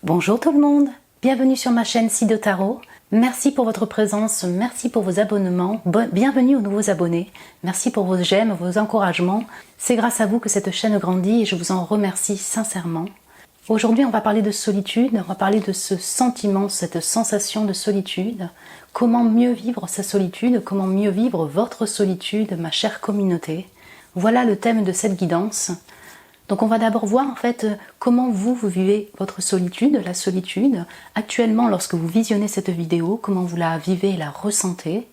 Bonjour tout le monde, bienvenue sur ma chaîne Sido Tarot. Merci pour votre présence, merci pour vos abonnements, bienvenue aux nouveaux abonnés, merci pour vos j'aime, vos encouragements. C'est grâce à vous que cette chaîne grandit et je vous en remercie sincèrement. Aujourd'hui on va parler de solitude, on va parler de ce sentiment, cette sensation de solitude. Comment mieux vivre sa solitude, comment mieux vivre votre solitude, ma chère communauté. Voilà le thème de cette guidance. Donc on va d'abord voir en fait comment vous vivez votre solitude, la solitude. Actuellement, lorsque vous visionnez cette vidéo, comment vous la vivez et la ressentez.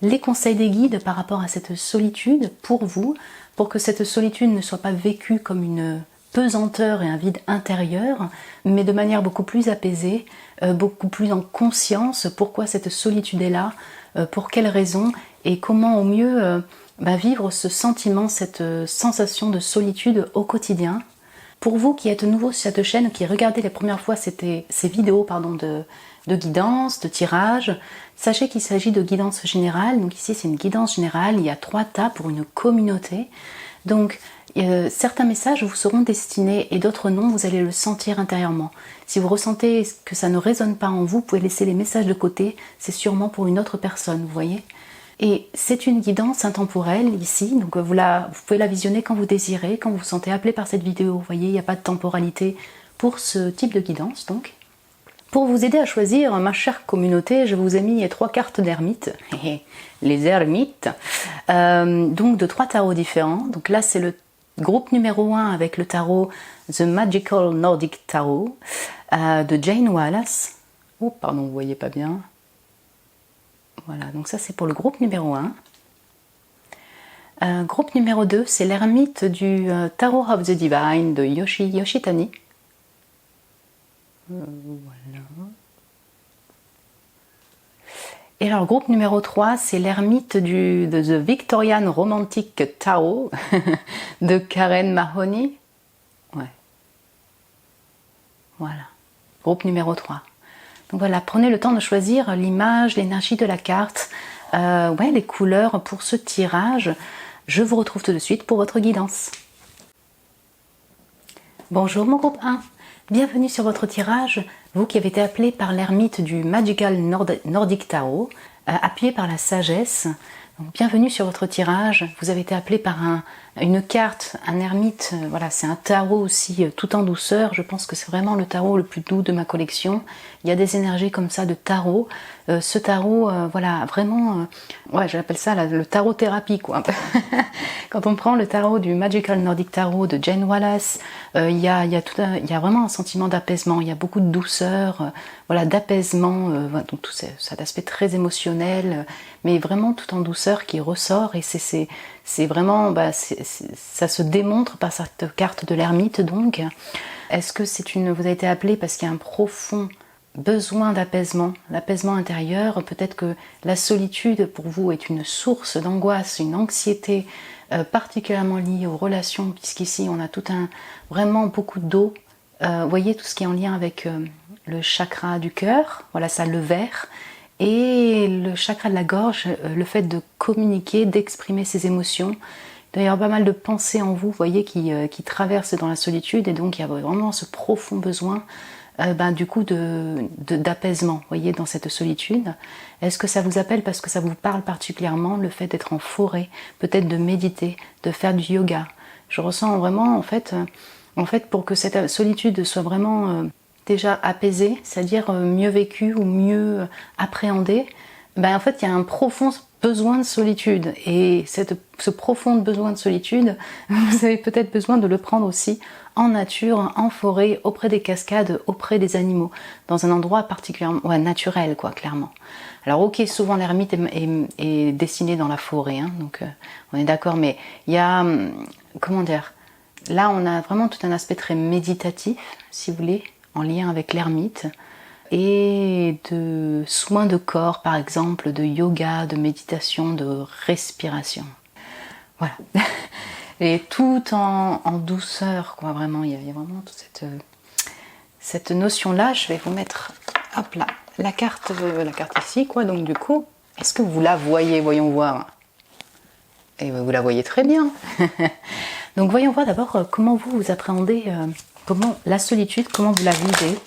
Les conseils des guides par rapport à cette solitude pour vous, pour que cette solitude ne soit pas vécue comme une pesanteur et un vide intérieur, mais de manière beaucoup plus apaisée, beaucoup plus en conscience, pourquoi cette solitude est là, pour quelles raisons et comment au mieux vivre ce sentiment, cette sensation de solitude au quotidien. Pour vous qui êtes nouveau sur cette chaîne, qui regardez les premières fois ces vidéos de guidance, de tirage, sachez qu'il s'agit de guidance générale. Donc ici c'est une guidance générale, il y a 3 tas pour une communauté. Donc certains messages vous seront destinés et d'autres non, vous allez le sentir intérieurement. Si vous ressentez que ça ne résonne pas en vous, vous pouvez laisser les messages de côté, c'est sûrement pour une autre personne, vous voyez. Et c'est une guidance intemporelle ici, donc vous pouvez la visionner quand vous désirez, quand vous vous sentez appelé par cette vidéo. Vous voyez, il n'y a pas de temporalité pour ce type de guidance. Donc, pour vous aider à choisir, ma chère communauté, je vous ai mis 3 cartes d'ermites, les ermites, donc de 3 tarots différents. Donc là, c'est le groupe numéro 1 avec le tarot The Magical Nordic Tarot de Jane Wallace. Oh, pardon, vous voyez pas bien. Voilà, donc ça c'est pour le groupe numéro 1. Groupe numéro 2, c'est l'ermite du Tarot of the Divine de Yoshitani. Voilà. Et alors groupe numéro 3, c'est l'ermite de The Victorian Romantic Tarot de Karen Mahoney. Ouais. Voilà. Groupe numéro 3. Donc voilà, prenez le temps de choisir l'image, l'énergie de la carte, les couleurs pour ce tirage. Je vous retrouve tout de suite pour votre guidance. Bonjour mon groupe 1, bienvenue sur votre tirage, vous qui avez été appelé par l'ermite du Magical Nordic Tarot, appuyé par la sagesse. Donc, bienvenue sur votre tirage, vous avez été appelé par une carte, un ermite, voilà, c'est un tarot aussi tout en douceur, je pense que c'est vraiment le tarot le plus doux de ma collection. Il y a des énergies comme ça de tarot, ce tarot, voilà, vraiment, je l'appelle ça le tarot thérapie quoi. Quand on prend le tarot du Magical Nordic Tarot de Jane Wallace, il y a vraiment un sentiment d'apaisement, il y a beaucoup de douceur, voilà, d'apaisement, donc tout cet aspect très émotionnel, mais vraiment tout en douceur qui ressort et c'est vraiment, ça se démontre par cette carte de l'ermite donc. Est-ce que vous avez été appelé parce qu'il y a un profond besoin d'apaisement, l'apaisement intérieur, peut-être que la solitude pour vous est une source d'angoisse, une anxiété particulièrement liée aux relations, puisqu'ici on a vraiment beaucoup d'eau, voyez tout ce qui est en lien avec le chakra du cœur, voilà ça, le vert, et le chakra de la gorge, le fait de communiquer, d'exprimer ses émotions. Il doit y avoir pas mal de pensées en vous, voyez, qui traversent dans la solitude, et donc il y a vraiment ce profond besoin du coup d'apaisement, voyez, dans cette solitude. Est-ce que ça vous appelle parce que ça vous parle particulièrement, le fait d'être en forêt, peut-être de méditer, de faire du yoga? Je ressens vraiment, en fait, pour que cette solitude soit vraiment déjà apaisée, c'est-à-dire mieux vécue ou mieux appréhendée, en fait, il y a un profond besoin de solitude. Et ce profond besoin de solitude, vous avez peut-être besoin de le prendre aussi en nature, en forêt, auprès des cascades, auprès des animaux, dans un endroit particulièrement naturel, quoi, clairement. Alors ok, souvent l'ermite est dessinée dans la forêt, hein, donc on est d'accord, mais il y a, comment dire, là on a vraiment tout un aspect très méditatif, si vous voulez, en lien avec l'ermite, et de soins de corps, par exemple, de yoga, de méditation, de respiration. Voilà. Et tout en douceur, quoi, vraiment, il y a vraiment toute cette notion-là. Je vais vous mettre, hop là, la carte ici, quoi, donc du coup, est-ce que vous la voyez? Voyons voir. Et vous la voyez très bien. Donc voyons voir d'abord comment vous appréhendez comment la solitude, comment vous la vivez.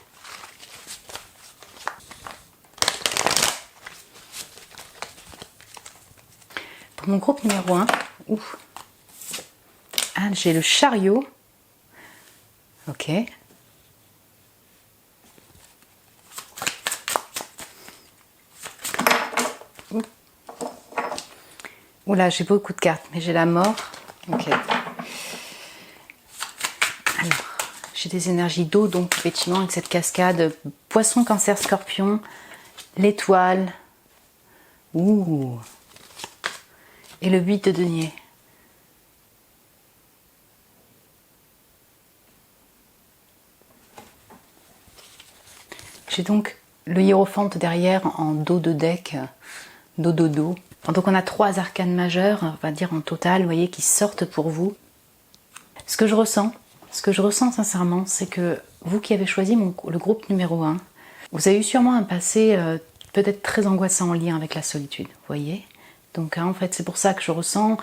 mon groupe numéro 1, ouf. Ah, j'ai le chariot. Ok. Oula, j'ai beaucoup de cartes, mais j'ai la mort. Ok. Alors, j'ai des énergies d'eau, donc effectivement, avec cette cascade, poisson, cancer, scorpion, l'étoile. Ouh. Et le 8 de denier. J'ai donc le hiérophante derrière en dos de deck, dos. Donc on a 3 arcanes majeures, on va dire en total, vous voyez, qui sortent pour vous. Ce que je ressens sincèrement, c'est que vous qui avez choisi le groupe numéro 1, vous avez eu sûrement un passé peut-être très angoissant en lien avec la solitude, vous voyez. Donc en fait c'est pour ça que je ressens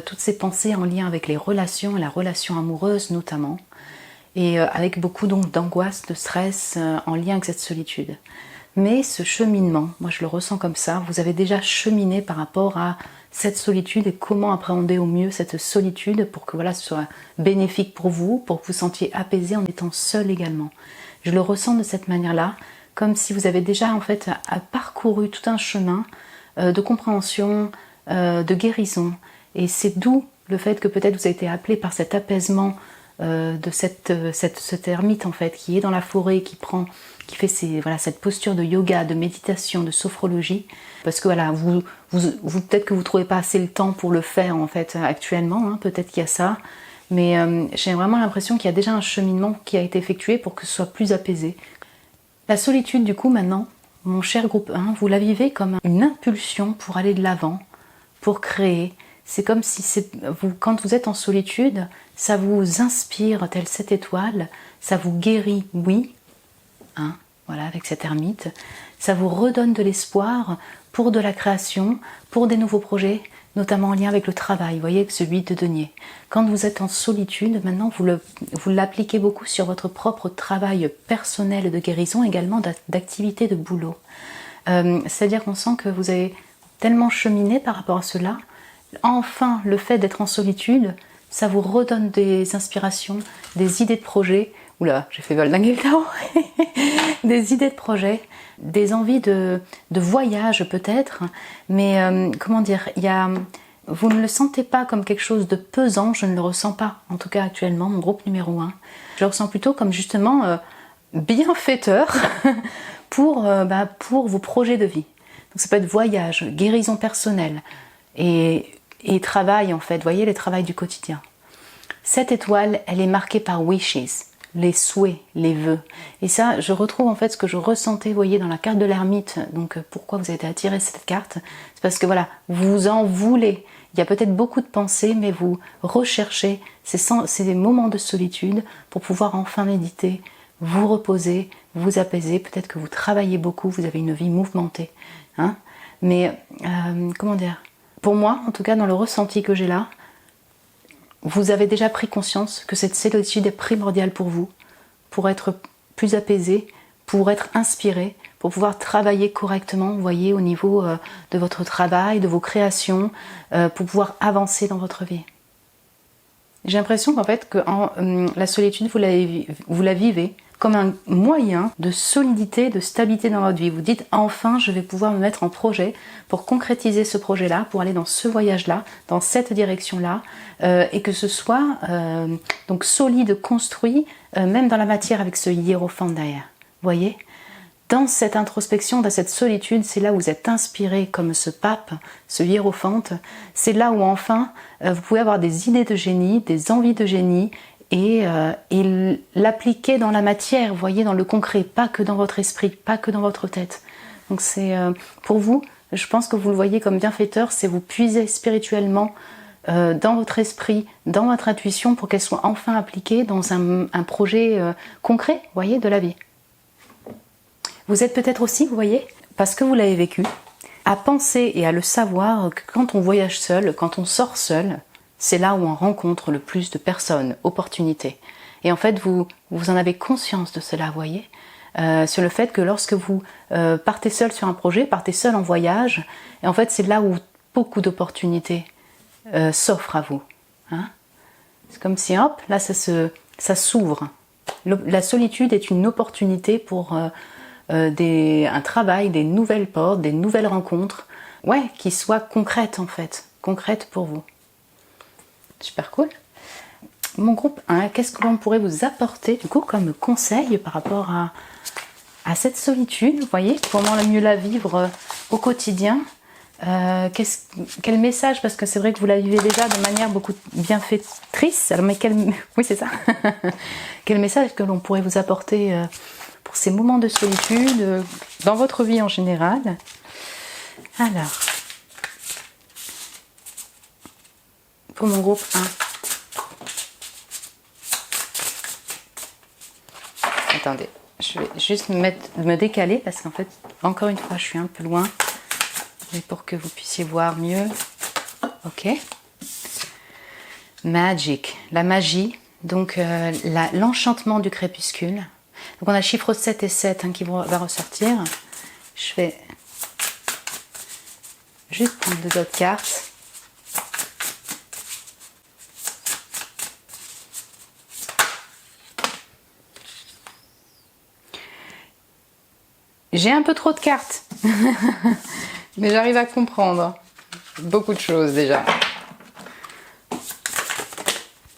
toutes ces pensées en lien avec les relations, la relation amoureuse notamment. Et avec beaucoup donc d'angoisse, de stress en lien avec cette solitude. Mais ce cheminement, moi je le ressens comme ça, vous avez déjà cheminé par rapport à cette solitude et comment appréhender au mieux cette solitude pour que voilà, ce soit bénéfique pour vous, pour que vous sentiez apaisé en étant seul également. Je le ressens de cette manière-là, comme si vous avez déjà en fait parcouru tout un chemin de compréhension, de guérison. Et c'est d'où le fait que peut-être vous avez été appelé par cet apaisement de cet ermite en fait qui est dans la forêt, qui fait cette posture de yoga, de méditation, de sophrologie, parce que voilà, vous peut-être que vous ne trouvez pas assez le temps pour le faire en fait actuellement, hein, peut-être qu'il y a ça, mais j'ai vraiment l'impression qu'il y a déjà un cheminement qui a été effectué pour que ce soit plus apaisé. La solitude du coup maintenant, mon cher groupe 1, vous la vivez comme une impulsion pour aller de l'avant, pour créer. C'est comme si quand vous êtes en solitude, ça vous inspire telle cette étoile, ça vous guérit, oui, hein, voilà, avec cette ermite, ça vous redonne de l'espoir pour de la création, pour des nouveaux projets, notamment en lien avec le travail, vous voyez, avec ce 8 de denier. Quand vous êtes en solitude, maintenant vous l'appliquez beaucoup sur votre propre travail personnel de guérison, également d'activité de boulot. C'est-à-dire qu'on sent que vous avez tellement cheminé par rapport à cela. Enfin, le fait d'être en solitude, ça vous redonne des inspirations, des idées de projets. Oula, j'ai fait valdinguer le tarot. Des idées de projets, des envies de voyage peut-être, mais comment dire, vous ne le sentez pas comme quelque chose de pesant, je ne le ressens pas, en tout cas actuellement, mon groupe numéro 1. Je le ressens plutôt comme justement bienfaiteur pour vos projets de vie. Donc ça peut être voyage, guérison personnelle et travail en fait, vous voyez, le travail du quotidien. Cette étoile, elle est marquée par wishes, les souhaits, les vœux. Et ça, je retrouve en fait ce que je ressentais, vous voyez, dans la carte de l'ermite. Donc pourquoi vous avez été attiré cette carte? C'est parce que voilà, vous en voulez. Il y a peut-être beaucoup de pensées, mais vous recherchez ces moments de solitude pour pouvoir enfin méditer, vous reposer, vous apaiser. Peut-être que vous travaillez beaucoup, vous avez une vie mouvementée. Hein, mais comment dire, pour moi, en tout cas dans le ressenti que j'ai là, vous avez déjà pris conscience que cette solitude est primordiale pour vous, pour être plus apaisé, pour être inspiré, pour pouvoir travailler correctement, vous voyez, au niveau de votre travail, de vos créations, pour pouvoir avancer dans votre vie. J'ai l'impression qu'en fait, que la solitude, vous la vivez comme un moyen de solidité, de stabilité dans votre vie. Vous dites, enfin, je vais pouvoir me mettre en projet pour concrétiser ce projet-là, pour aller dans ce voyage-là, dans cette direction-là, et que ce soit donc solide, construit, même dans la matière avec ce hiérophante derrière. Vous voyez ? Dans cette introspection, dans cette solitude, c'est là où vous êtes inspiré comme ce pape, ce hiérophante. C'est là où enfin, vous pouvez avoir des idées de génie, des envies de génie, et l'appliquer dans la matière, vous voyez, dans le concret, pas que dans votre esprit, pas que dans votre tête. Donc c'est pour vous, je pense que vous le voyez comme bienfaiteur, c'est vous puiser spirituellement dans votre esprit, dans votre intuition, pour qu'elle soit enfin appliquée dans un projet concret, vous voyez, de la vie. Vous êtes peut-être aussi, vous voyez, parce que vous l'avez vécu, à penser et à le savoir que quand on voyage seul, quand on sort seul, c'est là où on rencontre le plus de personnes, opportunités. Et en fait, vous en avez conscience de cela, vous voyez, sur le fait que lorsque vous partez seul sur un projet, partez seul en voyage, et en fait c'est là où beaucoup d'opportunités s'offrent à vous. Hein. C'est comme si, hop, là, ça s'ouvre. La solitude est une opportunité pour un travail, des nouvelles portes, des nouvelles rencontres, ouais, qui soient concrètes en fait, concrètes pour vous. Super cool. Mon groupe 1, qu'est-ce que l'on pourrait vous apporter du coup comme conseil par rapport à cette solitude, vous voyez, comment mieux la vivre au quotidien. Quel message, parce que c'est vrai que vous la vivez déjà de manière beaucoup bienfaitrice, alors, mais oui c'est ça, quel message que l'on pourrait vous apporter pour ces moments de solitude, dans votre vie en général. Alors, pour mon groupe 1, attendez, je vais juste me décaler parce qu'en fait, encore une fois, je suis un peu loin. Mais pour que vous puissiez voir mieux. Ok. Magic, la magie. Donc, l'enchantement du crépuscule. Donc, on a le chiffre 7 et 7 hein, qui va ressortir. Je vais juste prendre 2 autres cartes. J'ai un peu trop de cartes. Mais j'arrive à comprendre beaucoup de choses déjà.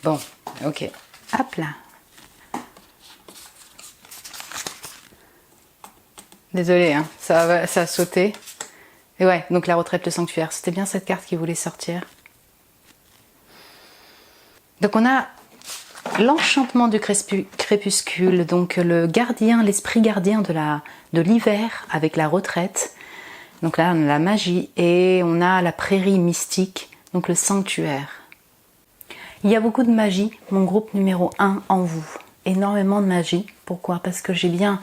Bon, ok. Hop là. Désolée, hein, ça a sauté. Et ouais, donc la retraite, le sanctuaire. C'était bien cette carte qui voulait sortir. Donc on a l'enchantement du crépuscule, donc le gardien, l'esprit gardien de l'hiver avec la retraite. Donc là, on a la magie et on a la prairie mystique, donc le sanctuaire. Il y a beaucoup de magie, mon groupe numéro 1 en vous. Énormément de magie. Pourquoi? Parce que j'ai bien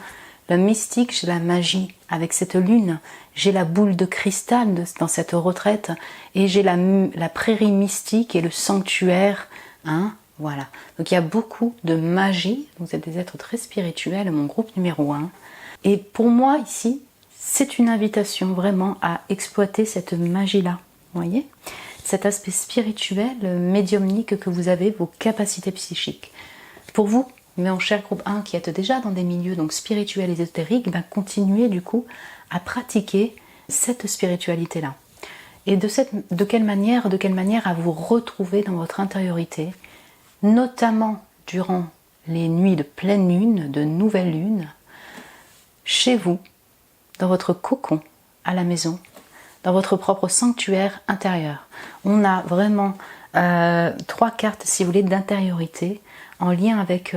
le mystique, j'ai la magie avec cette lune. J'ai la boule de cristal dans cette retraite et j'ai la prairie mystique et le sanctuaire. Hein, voilà. Donc il y a beaucoup de magie. Vous êtes des êtres très spirituels, mon groupe numéro 1. Et pour moi ici, c'est une invitation vraiment à exploiter cette magie-là, vous voyez, cet aspect spirituel, médiumnique que vous avez, vos capacités psychiques. Pour vous, mon cher groupe 1 qui êtes déjà dans des milieux donc spirituels et ésotériques, ben, continuez du coup à pratiquer cette spiritualité-là. Et de quelle manière à vous retrouver dans votre intériorité, notamment durant les nuits de pleine lune, de nouvelle lune, chez vous, dans votre cocon à la maison, dans votre propre sanctuaire intérieur. On a vraiment 3 cartes, si vous voulez, d'intériorité en lien avec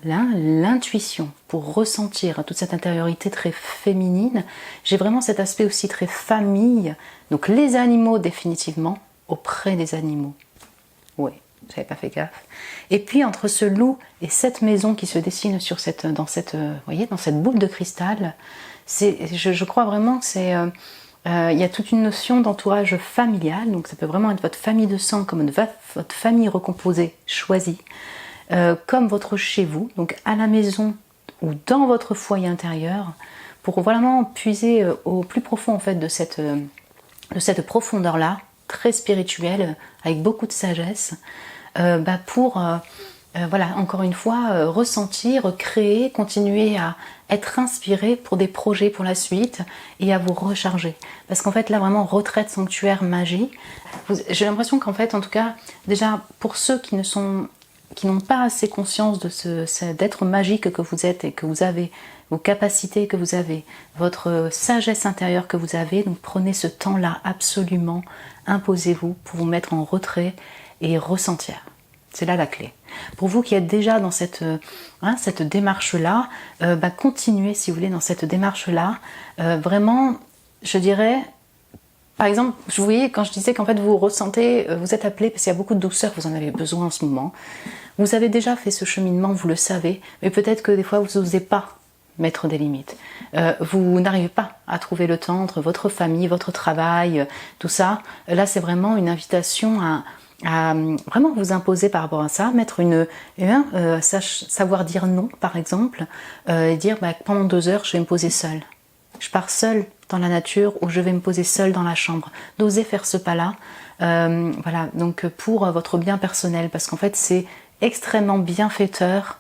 l'intuition pour ressentir toute cette intériorité très féminine. J'ai vraiment cet aspect aussi très famille, donc les animaux définitivement, auprès des animaux. Oui, j'avais pas fait gaffe. Et puis entre ce loup et cette maison qui se dessine dans cette boule de cristal, je crois vraiment que il y a toute une notion d'entourage familial, donc ça peut vraiment être votre famille de sang, comme votre famille recomposée, choisie, comme votre chez vous, donc à la maison ou dans votre foyer intérieur, pour vraiment puiser au plus profond en fait de cette profondeur-là, très spirituelle, avec beaucoup de sagesse, pour encore une fois, ressentir, créer, continuer à être inspiré pour des projets pour la suite et à vous recharger. Parce qu'en fait, là, vraiment, retraite, sanctuaire, magie, j'ai l'impression qu'en fait, en tout cas, déjà, pour ceux qui n'ont pas assez conscience d'être magique que vous êtes et que vous avez, vos capacités que vous avez, votre sagesse intérieure que vous avez, donc prenez ce temps-là absolument, imposez-vous pour vous mettre en retrait et ressentir. C'est là la clé. Pour vous qui êtes déjà dans cette démarche-là, continuez si vous voulez dans cette démarche-là. Vraiment, je dirais, par exemple, vous voyez quand je disais qu'en fait vous ressentez, vous êtes appelé parce qu'il y a beaucoup de douceur, vous en avez besoin en ce moment. Vous avez déjà fait ce cheminement, vous le savez, mais peut-être que des fois vous n'osez pas mettre des limites. Vous n'arrivez pas à trouver le temps entre votre famille, votre travail, tout ça. Là, c'est vraiment une invitation à vraiment vous imposer par rapport à ça, mettre savoir dire non par exemple, et dire pendant 2 heures je vais me poser seule. Je pars seule dans la nature ou je vais me poser seule dans la chambre. D'oser faire ce pas-là, voilà, donc pour votre bien personnel, parce qu'en fait c'est extrêmement bienfaiteur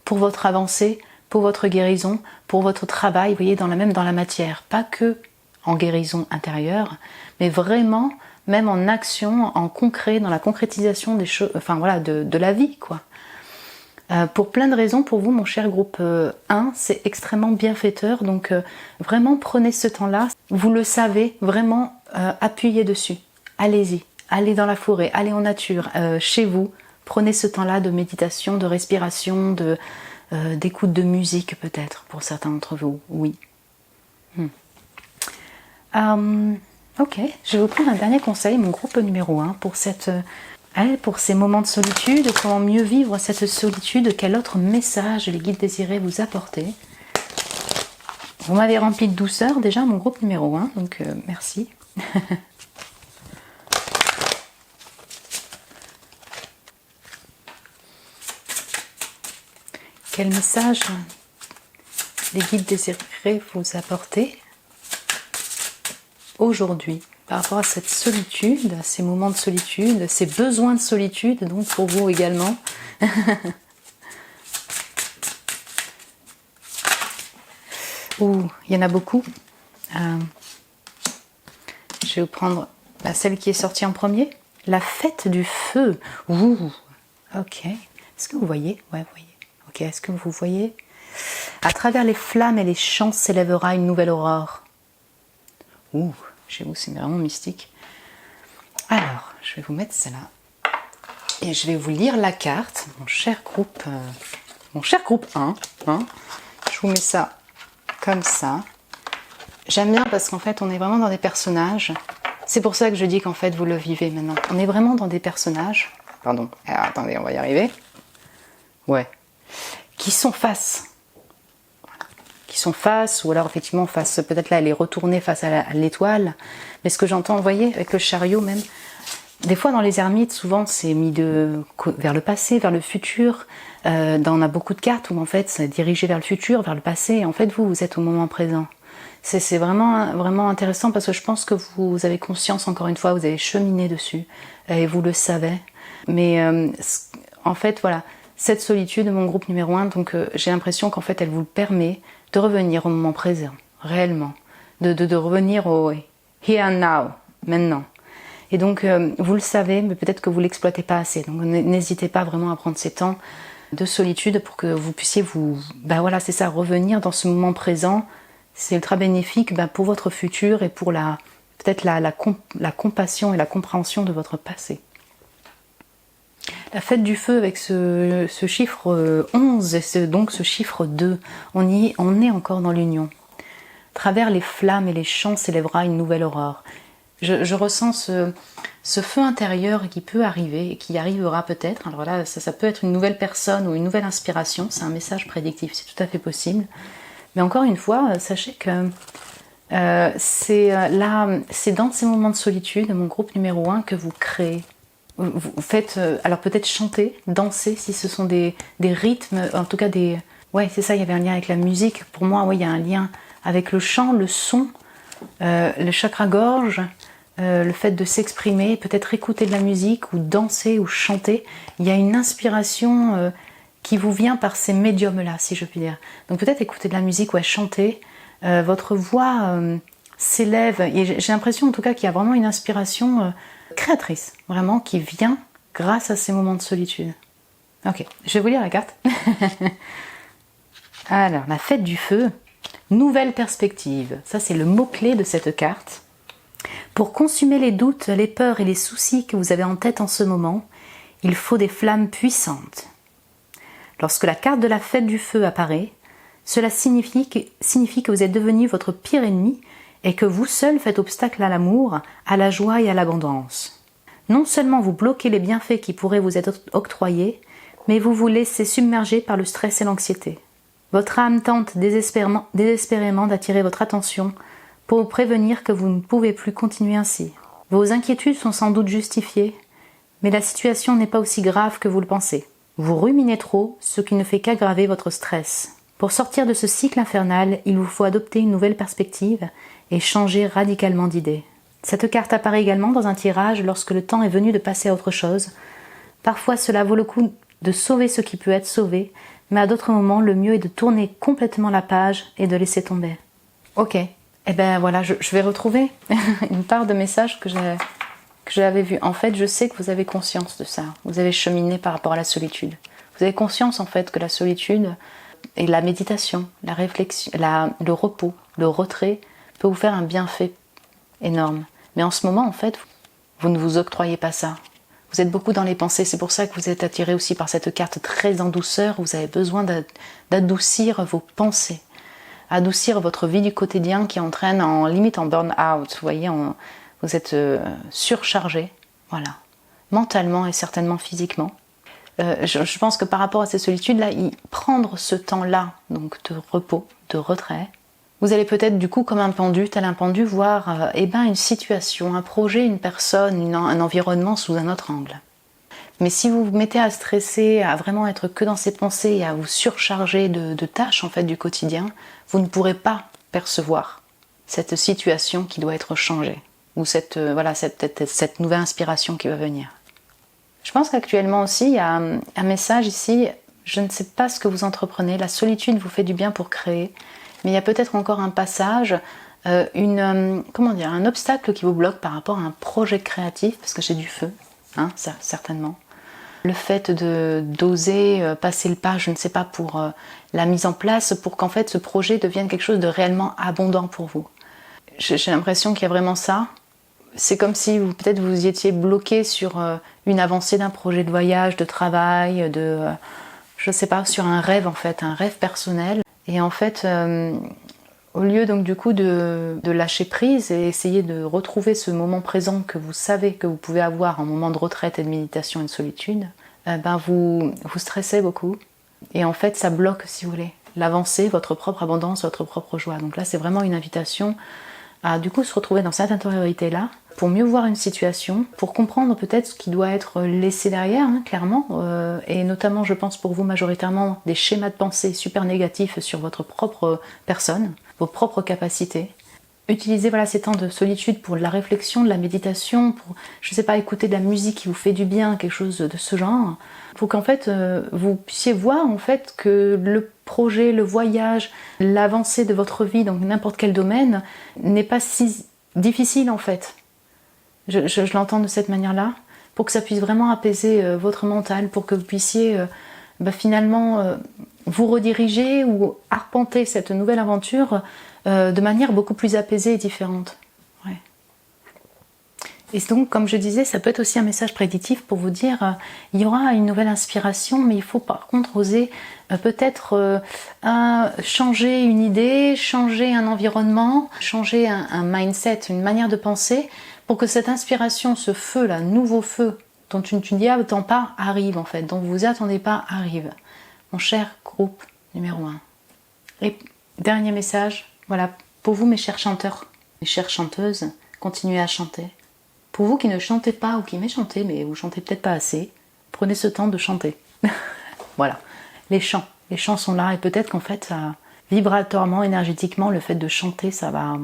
pour votre avancée, pour votre guérison, pour votre travail, vous voyez, même dans la matière, pas que en guérison intérieure, mais vraiment, même en action, en concret, dans la concrétisation des choses, enfin voilà, de la vie, quoi. Pour plein de raisons, pour vous, mon cher groupe 1, c'est extrêmement bienfaiteur, donc vraiment prenez ce temps-là, vous le savez, vraiment appuyez dessus, allez-y, allez dans la forêt, allez en nature, chez vous, prenez ce temps-là de méditation, de respiration, d'écoute de musique peut-être, pour certains d'entre vous, oui. Ok, je vais vous prendre un dernier conseil, mon groupe numéro 1, pour ces moments de solitude, comment mieux vivre cette solitude, quel autre message les guides désirés vous apporter. Vous m'avez rempli de douceur déjà, mon groupe numéro 1, donc merci. Quel message les guides désirés vous apporter aujourd'hui par rapport à cette solitude, à ces moments de solitude, ces besoins de solitude, donc pour vous également. Ouh, il y en a beaucoup. Je vais vous prendre celle qui est sortie en premier. La fête du feu. Ouh, ok. Est-ce que vous voyez? Ouais, vous voyez. Ok, est-ce que vous voyez? À travers les flammes et les champs s'élèvera une nouvelle aurore. Ouh, chez vous c'est vraiment mystique. Alors, je vais vous mettre celle-là. Et je vais vous lire la carte, mon cher groupe 1. Hein. Je vous mets ça comme ça. J'aime bien parce qu'en fait on est vraiment dans des personnages. C'est pour ça que je dis qu'en fait vous le vivez maintenant. On est vraiment dans des personnages. Pardon, alors, attendez, on va y arriver. Ouais. Qui sont face. Qui sont face, ou alors effectivement face, peut-être là elle est retournée face à l'étoile. Mais ce que j'entends, vous voyez, avec le chariot même, des fois dans les ermites, souvent c'est mis vers le passé, vers le futur. On a beaucoup de cartes où en fait c'est dirigé vers le futur, vers le passé, et en fait vous êtes au moment présent. C'est vraiment, vraiment intéressant parce que je pense que vous avez conscience, encore une fois, vous avez cheminé dessus, et vous le savez. Mais en fait, voilà, cette solitude, mon groupe numéro 1, donc j'ai l'impression qu'en fait elle vous permet de revenir au moment présent, réellement, de revenir au here and now, maintenant. Et donc vous le savez, mais peut-être que vous l'exploitez pas assez. Donc n'hésitez pas vraiment à prendre ces temps de solitude pour que vous puissiez voilà, c'est ça, revenir dans ce moment présent. C'est ultra bénéfique pour votre futur et pour peut-être la compassion et la compréhension de votre passé. La fête du feu avec ce chiffre 11 et donc ce chiffre 2, on est encore dans l'union. À travers les flammes et les champs s'élèvera une nouvelle aurore. Je ressens ce feu intérieur qui peut arriver et qui arrivera peut-être. Alors là, ça peut être une nouvelle personne ou une nouvelle inspiration. C'est un message prédictif, c'est tout à fait possible. Mais encore une fois, sachez que c'est dans ces moments de solitude, mon groupe numéro 1, que vous créez. Vous faites, alors peut-être chanter, danser, si ce sont des rythmes, en tout cas des... Ouais, c'est ça, il y avait un lien avec la musique. Pour moi, oui, il y a un lien avec le chant, le son, le chakra-gorge, le fait de s'exprimer, peut-être écouter de la musique ou danser ou chanter. Il y a une inspiration qui vous vient par ces médiums-là, si je puis dire. Donc peut-être écouter de la musique, ouais, chanter. Votre voix s'élève. Et j'ai l'impression en tout cas qu'il y a vraiment une inspiration créatrice, vraiment, qui vient grâce à ces moments de solitude. Ok, je vais vous lire la carte. Alors, la fête du feu, nouvelle perspective. Ça, c'est le mot-clé de cette carte. Pour consumer les doutes, les peurs et les soucis que vous avez en tête en ce moment, il faut des flammes puissantes. Lorsque la carte de la fête du feu apparaît, cela signifie que vous êtes devenu votre pire ennemi et que vous seul faites obstacle à l'amour, à la joie et à l'abondance. Non seulement vous bloquez les bienfaits qui pourraient vous être octroyés, mais vous vous laissez submerger par le stress et l'anxiété. Votre âme tente désespérément d'attirer votre attention pour vous prévenir que vous ne pouvez plus continuer ainsi. Vos inquiétudes sont sans doute justifiées, mais la situation n'est pas aussi grave que vous le pensez. Vous ruminez trop, ce qui ne fait qu'aggraver votre stress. Pour sortir de ce cycle infernal, il vous faut adopter une nouvelle perspective et changer radicalement d'idée. Cette carte apparaît également dans un tirage lorsque le temps est venu de passer à autre chose. Parfois cela vaut le coup de sauver ce qui peut être sauvé, mais à d'autres moments le mieux est de tourner complètement la page et de laisser tomber. Ok, et ben voilà, je vais retrouver une part de message que j'avais vu. En fait, je sais que vous avez conscience de ça. Vous avez cheminé par rapport à la solitude. Vous avez conscience en fait que la solitude et la méditation, la réflexion, le repos, le retrait peut vous faire un bienfait énorme. Mais en ce moment, en fait, vous ne vous octroyez pas ça. Vous êtes beaucoup dans les pensées. C'est pour ça que vous êtes attiré aussi par cette carte très en douceur. Vous avez besoin d'adoucir vos pensées, adoucir votre vie du quotidien qui entraîne limite en burn-out. Vous voyez, vous êtes surchargé, voilà, mentalement et certainement physiquement. Je pense que par rapport à ces solitudes-là, prendre ce temps-là, donc de repos, de retrait, vous allez peut-être du coup, comme un pendu, tel un pendu, voir une situation, un projet, une personne, un environnement sous un autre angle. Mais si vous vous mettez à stresser, à vraiment être que dans ces pensées et à vous surcharger de tâches en fait du quotidien, vous ne pourrez pas percevoir cette situation qui doit être changée ou cette nouvelle inspiration qui va venir. Je pense qu'actuellement aussi, il y a un message ici, je ne sais pas ce que vous entreprenez, la solitude vous fait du bien pour créer, mais il y a peut-être encore un passage, un obstacle qui vous bloque par rapport à un projet créatif, parce que j'ai du feu, ça, certainement. Le fait d'oser passer le pas, je ne sais pas, pour la mise en place, pour qu'en fait ce projet devienne quelque chose de réellement abondant pour vous. J'ai l'impression qu'il y a vraiment ça. C'est comme si peut-être vous étiez bloqué sur une avancée d'un projet de voyage, de travail, je sais pas, sur un rêve en fait, un rêve personnel. Et en fait, au lieu donc du coup de lâcher prise et essayer de retrouver ce moment présent que vous savez que vous pouvez avoir en moment de retraite et de méditation et de solitude, vous stressez beaucoup. Et en fait, ça bloque, si vous voulez, l'avancée, votre propre abondance, votre propre joie. Donc là, c'est vraiment une invitation à du coup se retrouver dans cette intériorité-là pour mieux voir une situation, pour comprendre peut-être ce qui doit être laissé derrière, clairement, et notamment, je pense pour vous majoritairement, des schémas de pensée super négatifs sur votre propre personne, vos propres capacités. Utilisez ces temps de solitude pour de la réflexion, de la méditation, pour, je sais pas, écouter de la musique qui vous fait du bien, quelque chose de ce genre, pour qu'en fait vous puissiez voir en fait que le projet, le voyage, l'avancée de votre vie dans n'importe quel domaine n'est pas si difficile en fait. Je l'entends de cette manière-là, pour que ça puisse vraiment apaiser votre mental, pour que vous puissiez finalement vous rediriger ou arpenter cette nouvelle aventure de manière beaucoup plus apaisée et différente. Ouais. Et donc, comme je disais, ça peut être aussi un message prédictif pour vous dire il y aura une nouvelle inspiration, mais il faut par contre oser peut-être changer une idée, changer un environnement, changer un mindset, une manière de penser, pour que cette inspiration, ce feu-là, nouveau feu, dont tu ne dis attends pas, arrive en fait, dont vous vous attendez pas, arrive. Mon cher groupe numéro 1. Et dernier message, voilà, pour vous mes chers chanteurs, mes chères chanteuses, continuez à chanter. Pour vous qui ne chantez pas ou qui aimez chanter, mais vous chantez peut-être pas assez, prenez ce temps de chanter. Voilà, les chants sont là et peut-être qu'en fait, vibratoirement, énergétiquement, le fait de chanter, ça va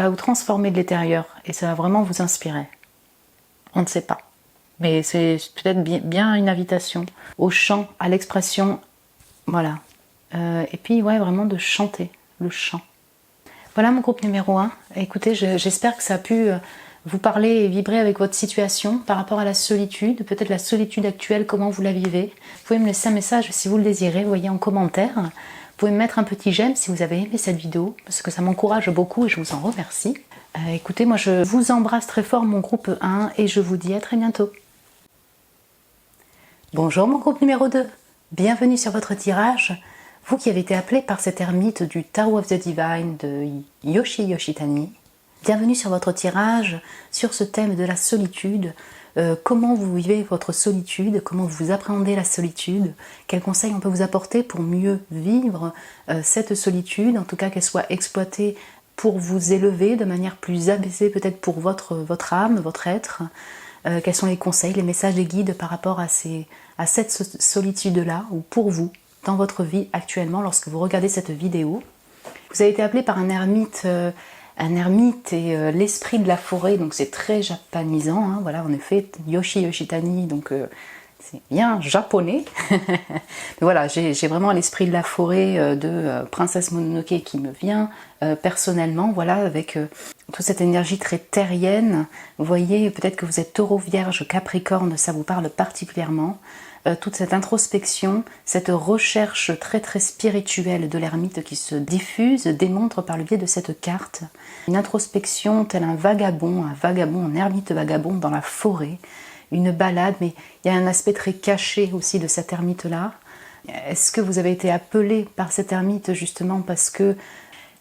vous transformer de l'intérieur et ça va vraiment vous inspirer. On ne sait pas. Mais c'est peut-être bien une invitation au chant, à l'expression, voilà. Et puis, vraiment de chanter, le chant. Voilà mon groupe numéro 1. Écoutez, j'espère que ça a pu vous parler et vibrer avec votre situation par rapport à la solitude, peut-être la solitude actuelle, comment vous la vivez. Vous pouvez me laisser un message si vous le désirez, vous voyez en commentaire. Vous pouvez me mettre un petit j'aime si vous avez aimé cette vidéo, parce que ça m'encourage beaucoup et je vous en remercie. Écoutez, moi je vous embrasse très fort mon groupe 1 et je vous dis à très bientôt. Bonjour mon groupe numéro 2, bienvenue sur votre tirage, vous qui avez été appelé par cet ermite du Tao of the Divine de Yoshi Yoshitani. Bienvenue sur votre tirage, sur ce thème de la solitude, comment vous vivez votre solitude, comment vous appréhendez la solitude, quels conseils on peut vous apporter pour mieux vivre cette solitude, en tout cas qu'elle soit exploitée pour vous élever de manière plus apaisée peut-être pour votre âme, votre être. Quels sont les conseils, les messages des guides par rapport à cette solitude-là, ou pour vous, dans votre vie actuellement lorsque vous regardez cette vidéo. Vous avez été appelé par un ermite et l'esprit de la forêt, donc c'est très japonisant, hein, voilà, en effet, Yoshi Yoshitani, donc c'est bien japonais. Voilà, j'ai vraiment l'esprit de la forêt de Princesse Mononoke qui me vient personnellement, voilà, avec toute cette énergie très terrienne. Vous voyez, peut-être que vous êtes taureau, vierge, capricorne, ça vous parle particulièrement. Toute cette introspection, cette recherche très très spirituelle de l'ermite qui se diffuse, démontre par le biais de cette carte une introspection tel un vagabond, un ermite vagabond dans la forêt, une balade, mais il y a un aspect très caché aussi de cet ermite-là. Est-ce que vous avez été appelé par cet ermite justement parce que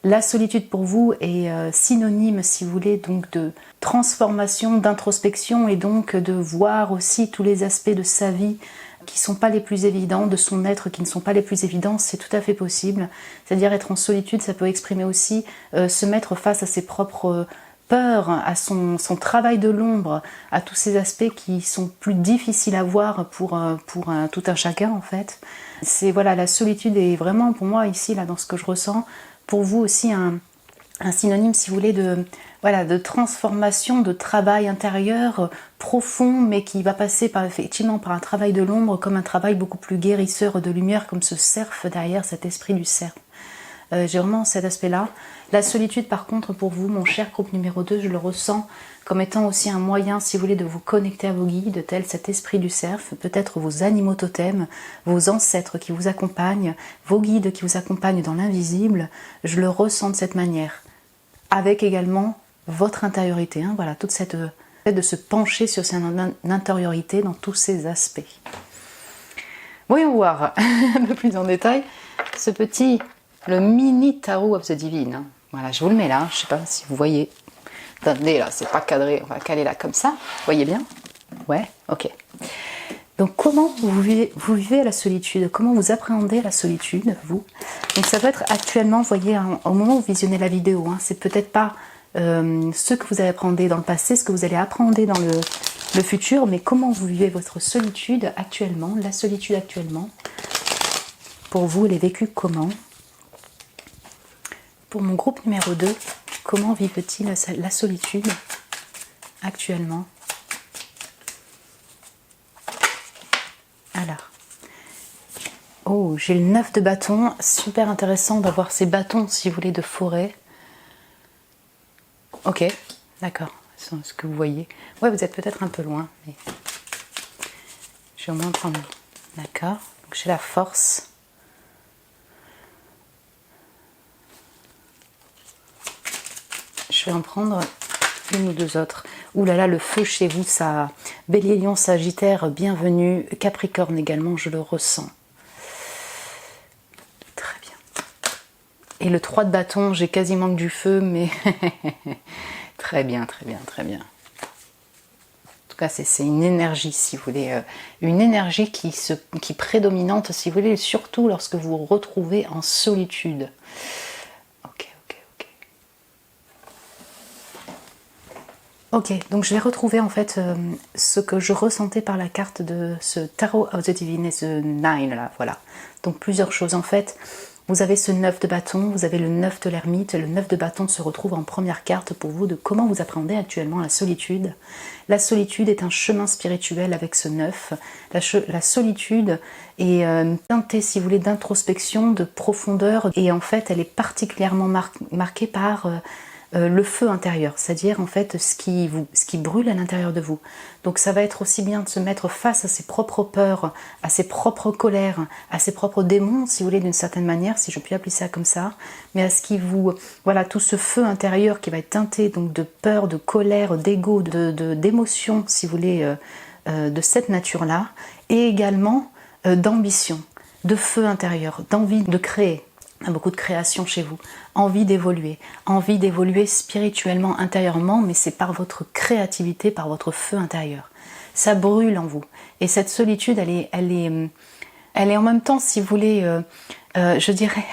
la solitude pour vous est synonyme, si vous voulez, donc de transformation, d'introspection et donc de voir aussi tous les aspects de sa vie qui ne sont pas les plus évidents, de son être qui ne sont pas les plus évidents, c'est tout à fait possible. C'est-à-dire être en solitude, ça peut exprimer aussi se mettre face à ses propres peurs, à son travail de l'ombre, à tous ces aspects qui sont plus difficiles à voir pour tout un chacun en fait. C'est voilà, la solitude est vraiment pour moi ici, là, dans ce que je ressens, pour vous aussi un synonyme, si vous voulez, de transformation, de travail intérieur profond, mais qui va passer effectivement par un travail de l'ombre, comme un travail beaucoup plus guérisseur de lumière, comme ce cerf derrière, cet esprit du cerf. J'ai vraiment cet aspect-là. La solitude, par contre, pour vous, mon cher groupe numéro 2, je le ressens comme étant aussi un moyen, si vous voulez, de vous connecter à vos guides, tel cet esprit du cerf, peut-être vos animaux totems, vos ancêtres qui vous accompagnent, vos guides qui vous accompagnent dans l'invisible. Je le ressens de cette manière. Avec également votre intériorité, hein, voilà, toute cette de se pencher sur son intériorité dans tous ces aspects. Voyons voir un peu plus en détail ce petit, le mini Tarot of the Divine. Hein. Voilà, je vous le mets là, je ne sais pas si vous voyez. Attendez, là, c'est pas cadré, on va caler là comme ça. Vous voyez bien? Ouais, ok. Donc comment vous vivez la solitude? Comment vous appréhendez la solitude, vous? Donc ça peut être actuellement, vous voyez, hein, au moment où vous visionnez la vidéo, hein, c'est peut-être pas ce que vous avez appréhendé dans le passé, ce que vous allez appréhender dans le futur, mais comment vous vivez votre solitude actuellement, la solitude actuellement? Pour vous, elle est vécue comment? Pour mon groupe numéro 2, comment vivent-ils la solitude actuellement? Alors, oh, j'ai le 9 de bâton, super intéressant d'avoir ces bâtons, si vous voulez, de forêt. Ok, d'accord, c'est ce que vous voyez. Ouais, vous êtes peut-être un peu loin, mais je vais au moins prendre. D'accord, donc j'ai la force. Je vais en prendre une ou deux autres. Ouh là là, le feu chez vous, ça. Bélier, Lion, Sagittaire, bienvenue. Capricorne également, je le ressens. Très bien. Et le 3 de bâton, j'ai quasiment que du feu, mais très bien, très bien, très bien. En tout cas, c'est une énergie, si vous voulez, une énergie qui prédominante, si vous voulez, surtout lorsque vous vous retrouvez en solitude. Ok, donc je vais retrouver en fait ce que je ressentais par la carte de ce Tarot of the Divine et ce 9 là, voilà. Donc plusieurs choses en fait. Vous avez ce 9 de bâton, vous avez le 9 de l'ermite, le 9 de bâton se retrouve en première carte pour vous de comment vous appréhendez actuellement la solitude. La solitude est un chemin spirituel avec ce 9. La solitude est teintée, si vous voulez, d'introspection, de profondeur et en fait elle est particulièrement marquée par le feu intérieur, c'est-à-dire en fait ce qui brûle à l'intérieur de vous. Donc ça va être aussi bien de se mettre face à ses propres peurs, à ses propres colères, à ses propres démons, si vous voulez, d'une certaine manière, si je puis appeler ça comme ça, mais à ce qui vous, voilà, tout ce feu intérieur qui va être teinté donc de peur, de colère, d'ego, d'émotion, si vous voulez, de cette nature-là, et également d'ambition, de feu intérieur, d'envie de créer. Beaucoup de création chez vous, envie d'évoluer spirituellement, intérieurement, mais c'est par votre créativité, par votre feu intérieur. Ça brûle en vous. Et cette solitude, elle est en même temps, si vous voulez, je dirais,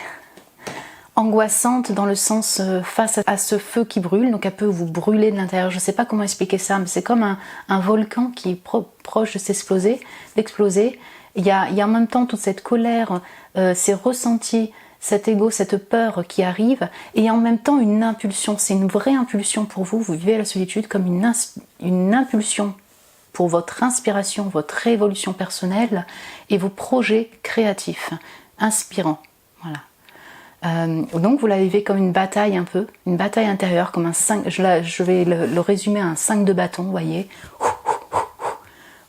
angoissante dans le sens face à ce feu qui brûle, donc elle peut vous brûler de l'intérieur. Je ne sais pas comment expliquer ça, mais c'est comme un volcan qui est proche de d'exploser. il y a en même temps toute cette colère, ces ressentis, cet ego, cette peur qui arrive, et en même temps une impulsion. C'est une vraie impulsion pour vous. Vous vivez la solitude comme une impulsion pour votre inspiration, votre évolution personnelle et vos projets créatifs, inspirants. Voilà. Donc vous la vivez comme une bataille un peu, une bataille intérieure, comme un 5, je vais le résumer à un 5 de bâton, vous voyez.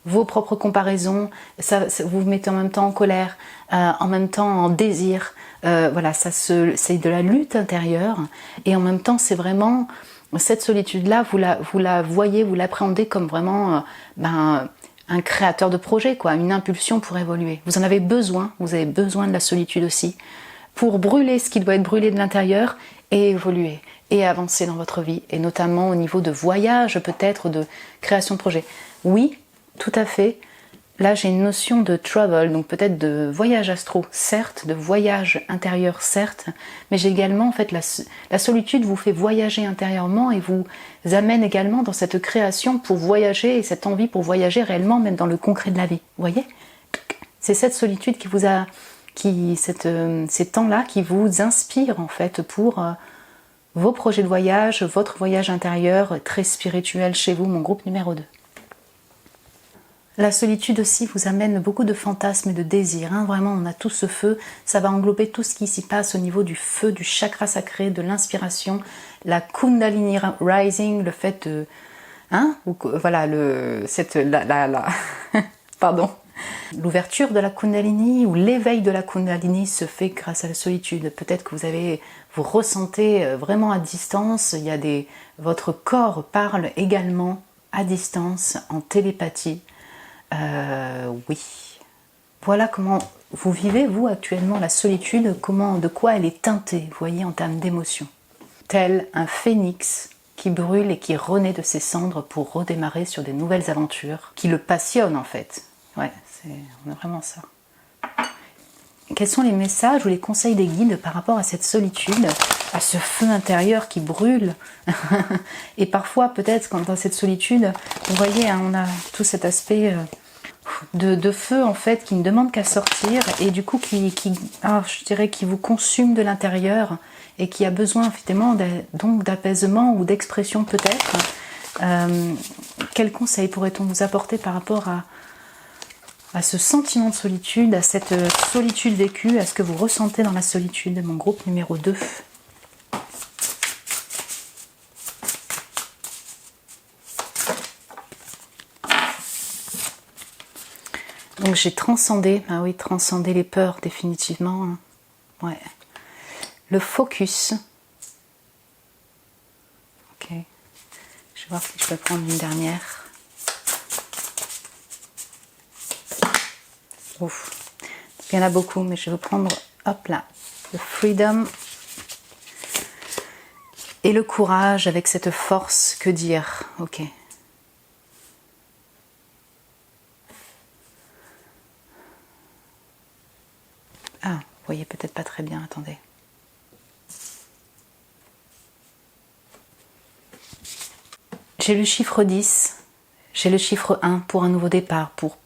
Vos propres comparaisons, vous vous mettez en même temps en colère, en même temps en désir. Voilà, c'est de la lutte intérieure, et en même temps c'est vraiment cette solitude-là, vous la voyez, vous l'appréhendez comme vraiment un créateur de projet, quoi, une impulsion pour évoluer. Vous en avez besoin, vous avez besoin de la solitude aussi, pour brûler ce qui doit être brûlé de l'intérieur et évoluer et avancer dans votre vie, et notamment au niveau de voyage, peut-être de création de projet. Oui, tout à fait. Là, j'ai une notion de travel, donc peut-être de voyage astro, certes, de voyage intérieur, certes, mais j'ai également, en fait, la solitude vous fait voyager intérieurement et vous amène également dans cette création pour voyager, et cette envie pour voyager réellement, même dans le concret de la vie. Vous voyez? C'est cette solitude qui vous a, ces temps-là qui vous inspirent, en fait, pour vos projets de voyage, votre voyage intérieur, très spirituel chez vous, mon groupe numéro 2. La solitude aussi vous amène beaucoup de fantasmes et de désirs. Hein. Vraiment, on a tout ce feu. Ça va englober tout ce qui s'y passe au niveau du feu, du chakra sacré, de l'inspiration, la Kundalini Rising, le fait de... Hein, voilà, pardon. L'ouverture de la Kundalini ou l'éveil de la Kundalini se fait grâce à la solitude. Peut-être que vous ressentez vraiment à distance. Votre corps parle également à distance, en télépathie. Oui. Voilà comment vous vivez, vous, actuellement, la solitude, de quoi elle est teintée, vous voyez, en termes d'émotions. Tel un phénix qui brûle et qui renaît de ses cendres pour redémarrer sur des nouvelles aventures, qui le passionnent, en fait. Ouais, on a vraiment ça. Quels sont les messages ou les conseils des guides par rapport à cette solitude, à ce feu intérieur qui brûle? Et parfois, peut-être, quand dans cette solitude, vous voyez, hein, on a tout cet aspect... de feu en fait qui ne demande qu'à sortir, et du coup je dirais qui vous consume de l'intérieur et qui a besoin effectivement donc d'apaisement ou d'expression peut-être. Quel conseil pourrait-on vous apporter par rapport à ce sentiment de solitude, à cette solitude vécue, à ce que vous ressentez dans la solitude, mon groupe numéro 2? Donc j'ai transcendé, ah oui, transcendé les peurs définitivement. Ouais. Le focus. Ok. Je vais voir si je peux prendre une dernière. Ouf. Il y en a beaucoup, mais je vais vous prendre, hop là, le freedom et le courage avec cette force. Que dire? Ok. Ah, vous voyez peut-être pas très bien, attendez. J'ai le chiffre 10, j'ai le chiffre 1 pour un nouveau départ, pour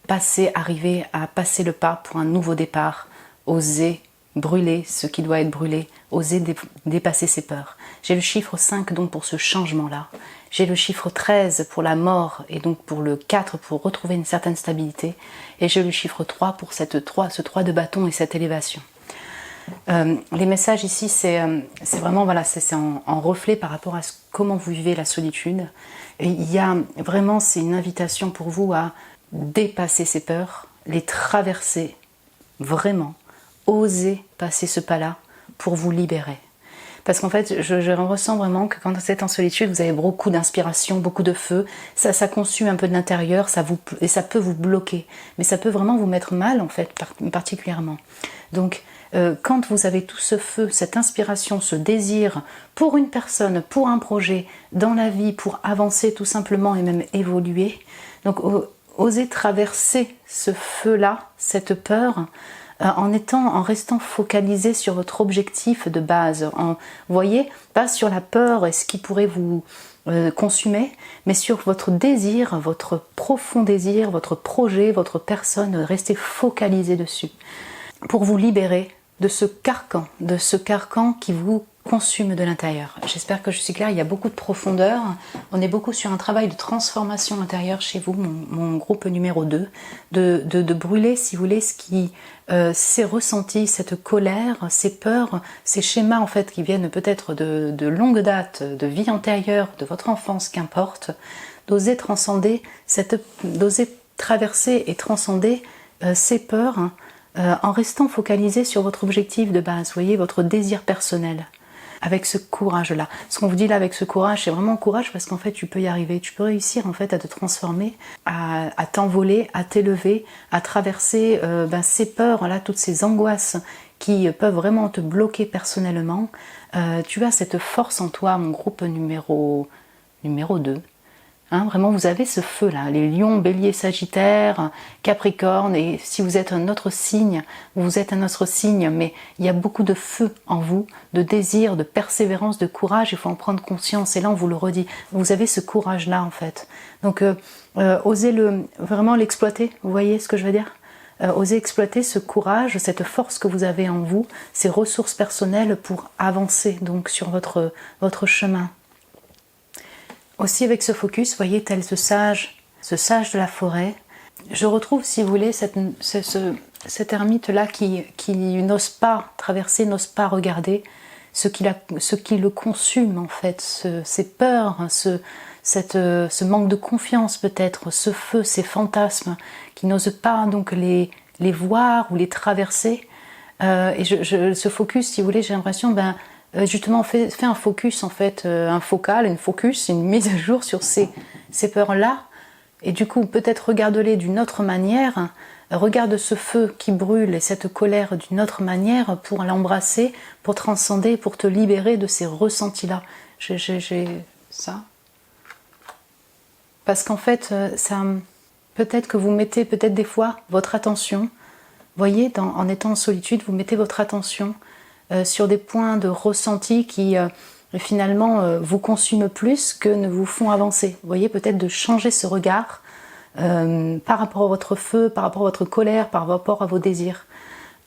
arriver à passer le pas pour un nouveau départ, oser brûler ce qui doit être brûlé, oser dépasser ses peurs. J'ai le chiffre 5 donc pour ce changement-là. J'ai le chiffre 13 pour la mort, et donc pour le 4 pour retrouver une certaine stabilité. Et j'ai le chiffre 3 pour ce 3 de bâton et cette élévation. Les messages ici, c'est vraiment voilà, c'est en reflet par rapport à comment vous vivez la solitude. Et il y a vraiment, c'est une invitation pour vous à dépasser ces peurs, les traverser vraiment, oser passer ce pas-là pour vous libérer. Parce qu'en fait, je ressens vraiment que quand vous êtes en solitude, vous avez beaucoup d'inspiration, beaucoup de feu, ça consume un peu de l'intérieur, et ça peut vous bloquer. Mais ça peut vraiment vous mettre mal, en fait, particulièrement. Donc, quand vous avez tout ce feu, cette inspiration, ce désir pour une personne, pour un projet, dans la vie, pour avancer tout simplement et même évoluer, donc osez traverser ce feu-là, cette peur, en restant focalisé sur votre objectif de base. Vous voyez, pas sur la peur et ce qui pourrait vous consumer, mais sur votre désir, votre profond désir, votre projet, votre personne, restez focalisé dessus pour vous libérer de ce carcan qui vous consume de l'intérieur. J'espère que je suis claire, il y a beaucoup de profondeur, on est beaucoup sur un travail de transformation intérieure chez vous, mon groupe numéro 2, de brûler, si vous voulez, ce qui ces ressentis, cette colère, ces peurs, ces schémas en fait qui viennent peut-être de longue date, de vie antérieure, de votre enfance, qu'importe, d'oser transcender, d'oser traverser et transcender ces peurs en restant focalisé sur votre objectif de base, vous voyez, votre désir personnel. Avec ce courage-là. Ce qu'on vous dit là avec ce courage, c'est vraiment courage parce qu'en fait tu peux y arriver, tu peux réussir en fait à te transformer, à t'envoler, à t'élever, à traverser ces peurs, là, toutes ces angoisses qui peuvent vraiment te bloquer personnellement. Tu as cette force en toi, mon groupe numéro 2. Vraiment, vous avez ce feu-là, les lions, béliers, sagittaires, capricorne, et si vous êtes un autre signe, vous êtes un autre signe, mais il y a beaucoup de feu en vous, de désir, de persévérance, de courage, il faut en prendre conscience, et là on vous le redit, vous avez ce courage-là en fait. Donc, osez vraiment l'exploiter, vous voyez ce que je veux dire ? Osez exploiter ce courage, cette force que vous avez en vous, ces ressources personnelles pour avancer donc sur votre chemin. Aussi avec ce focus, vous voyez, tel ce sage de la forêt, je retrouve, si vous voulez, cet ermite-là qui n'ose pas traverser, n'ose pas regarder ce qui le consume en fait, ces peurs, ce manque de confiance peut-être, ce feu, ces fantasmes, qui n'ose pas donc les voir ou les traverser. Et ce focus, si vous voulez, j'ai l'impression, justement fait un focus en fait, une mise à jour sur ces peurs-là, et du coup peut-être regarde-les d'une autre manière, regarde ce feu qui brûle et cette colère d'une autre manière pour l'embrasser, pour transcender, pour te libérer de ces ressentis-là. J'ai ça. Parce qu'en fait, peut-être que vous mettez peut-être des fois votre attention, voyez, en étant en solitude, vous mettez votre attention sur des points de ressenti qui finalement vous consument plus que ne vous font avancer. Vous voyez, peut-être de changer ce regard par rapport à votre feu, par rapport à votre colère, par rapport à vos désirs,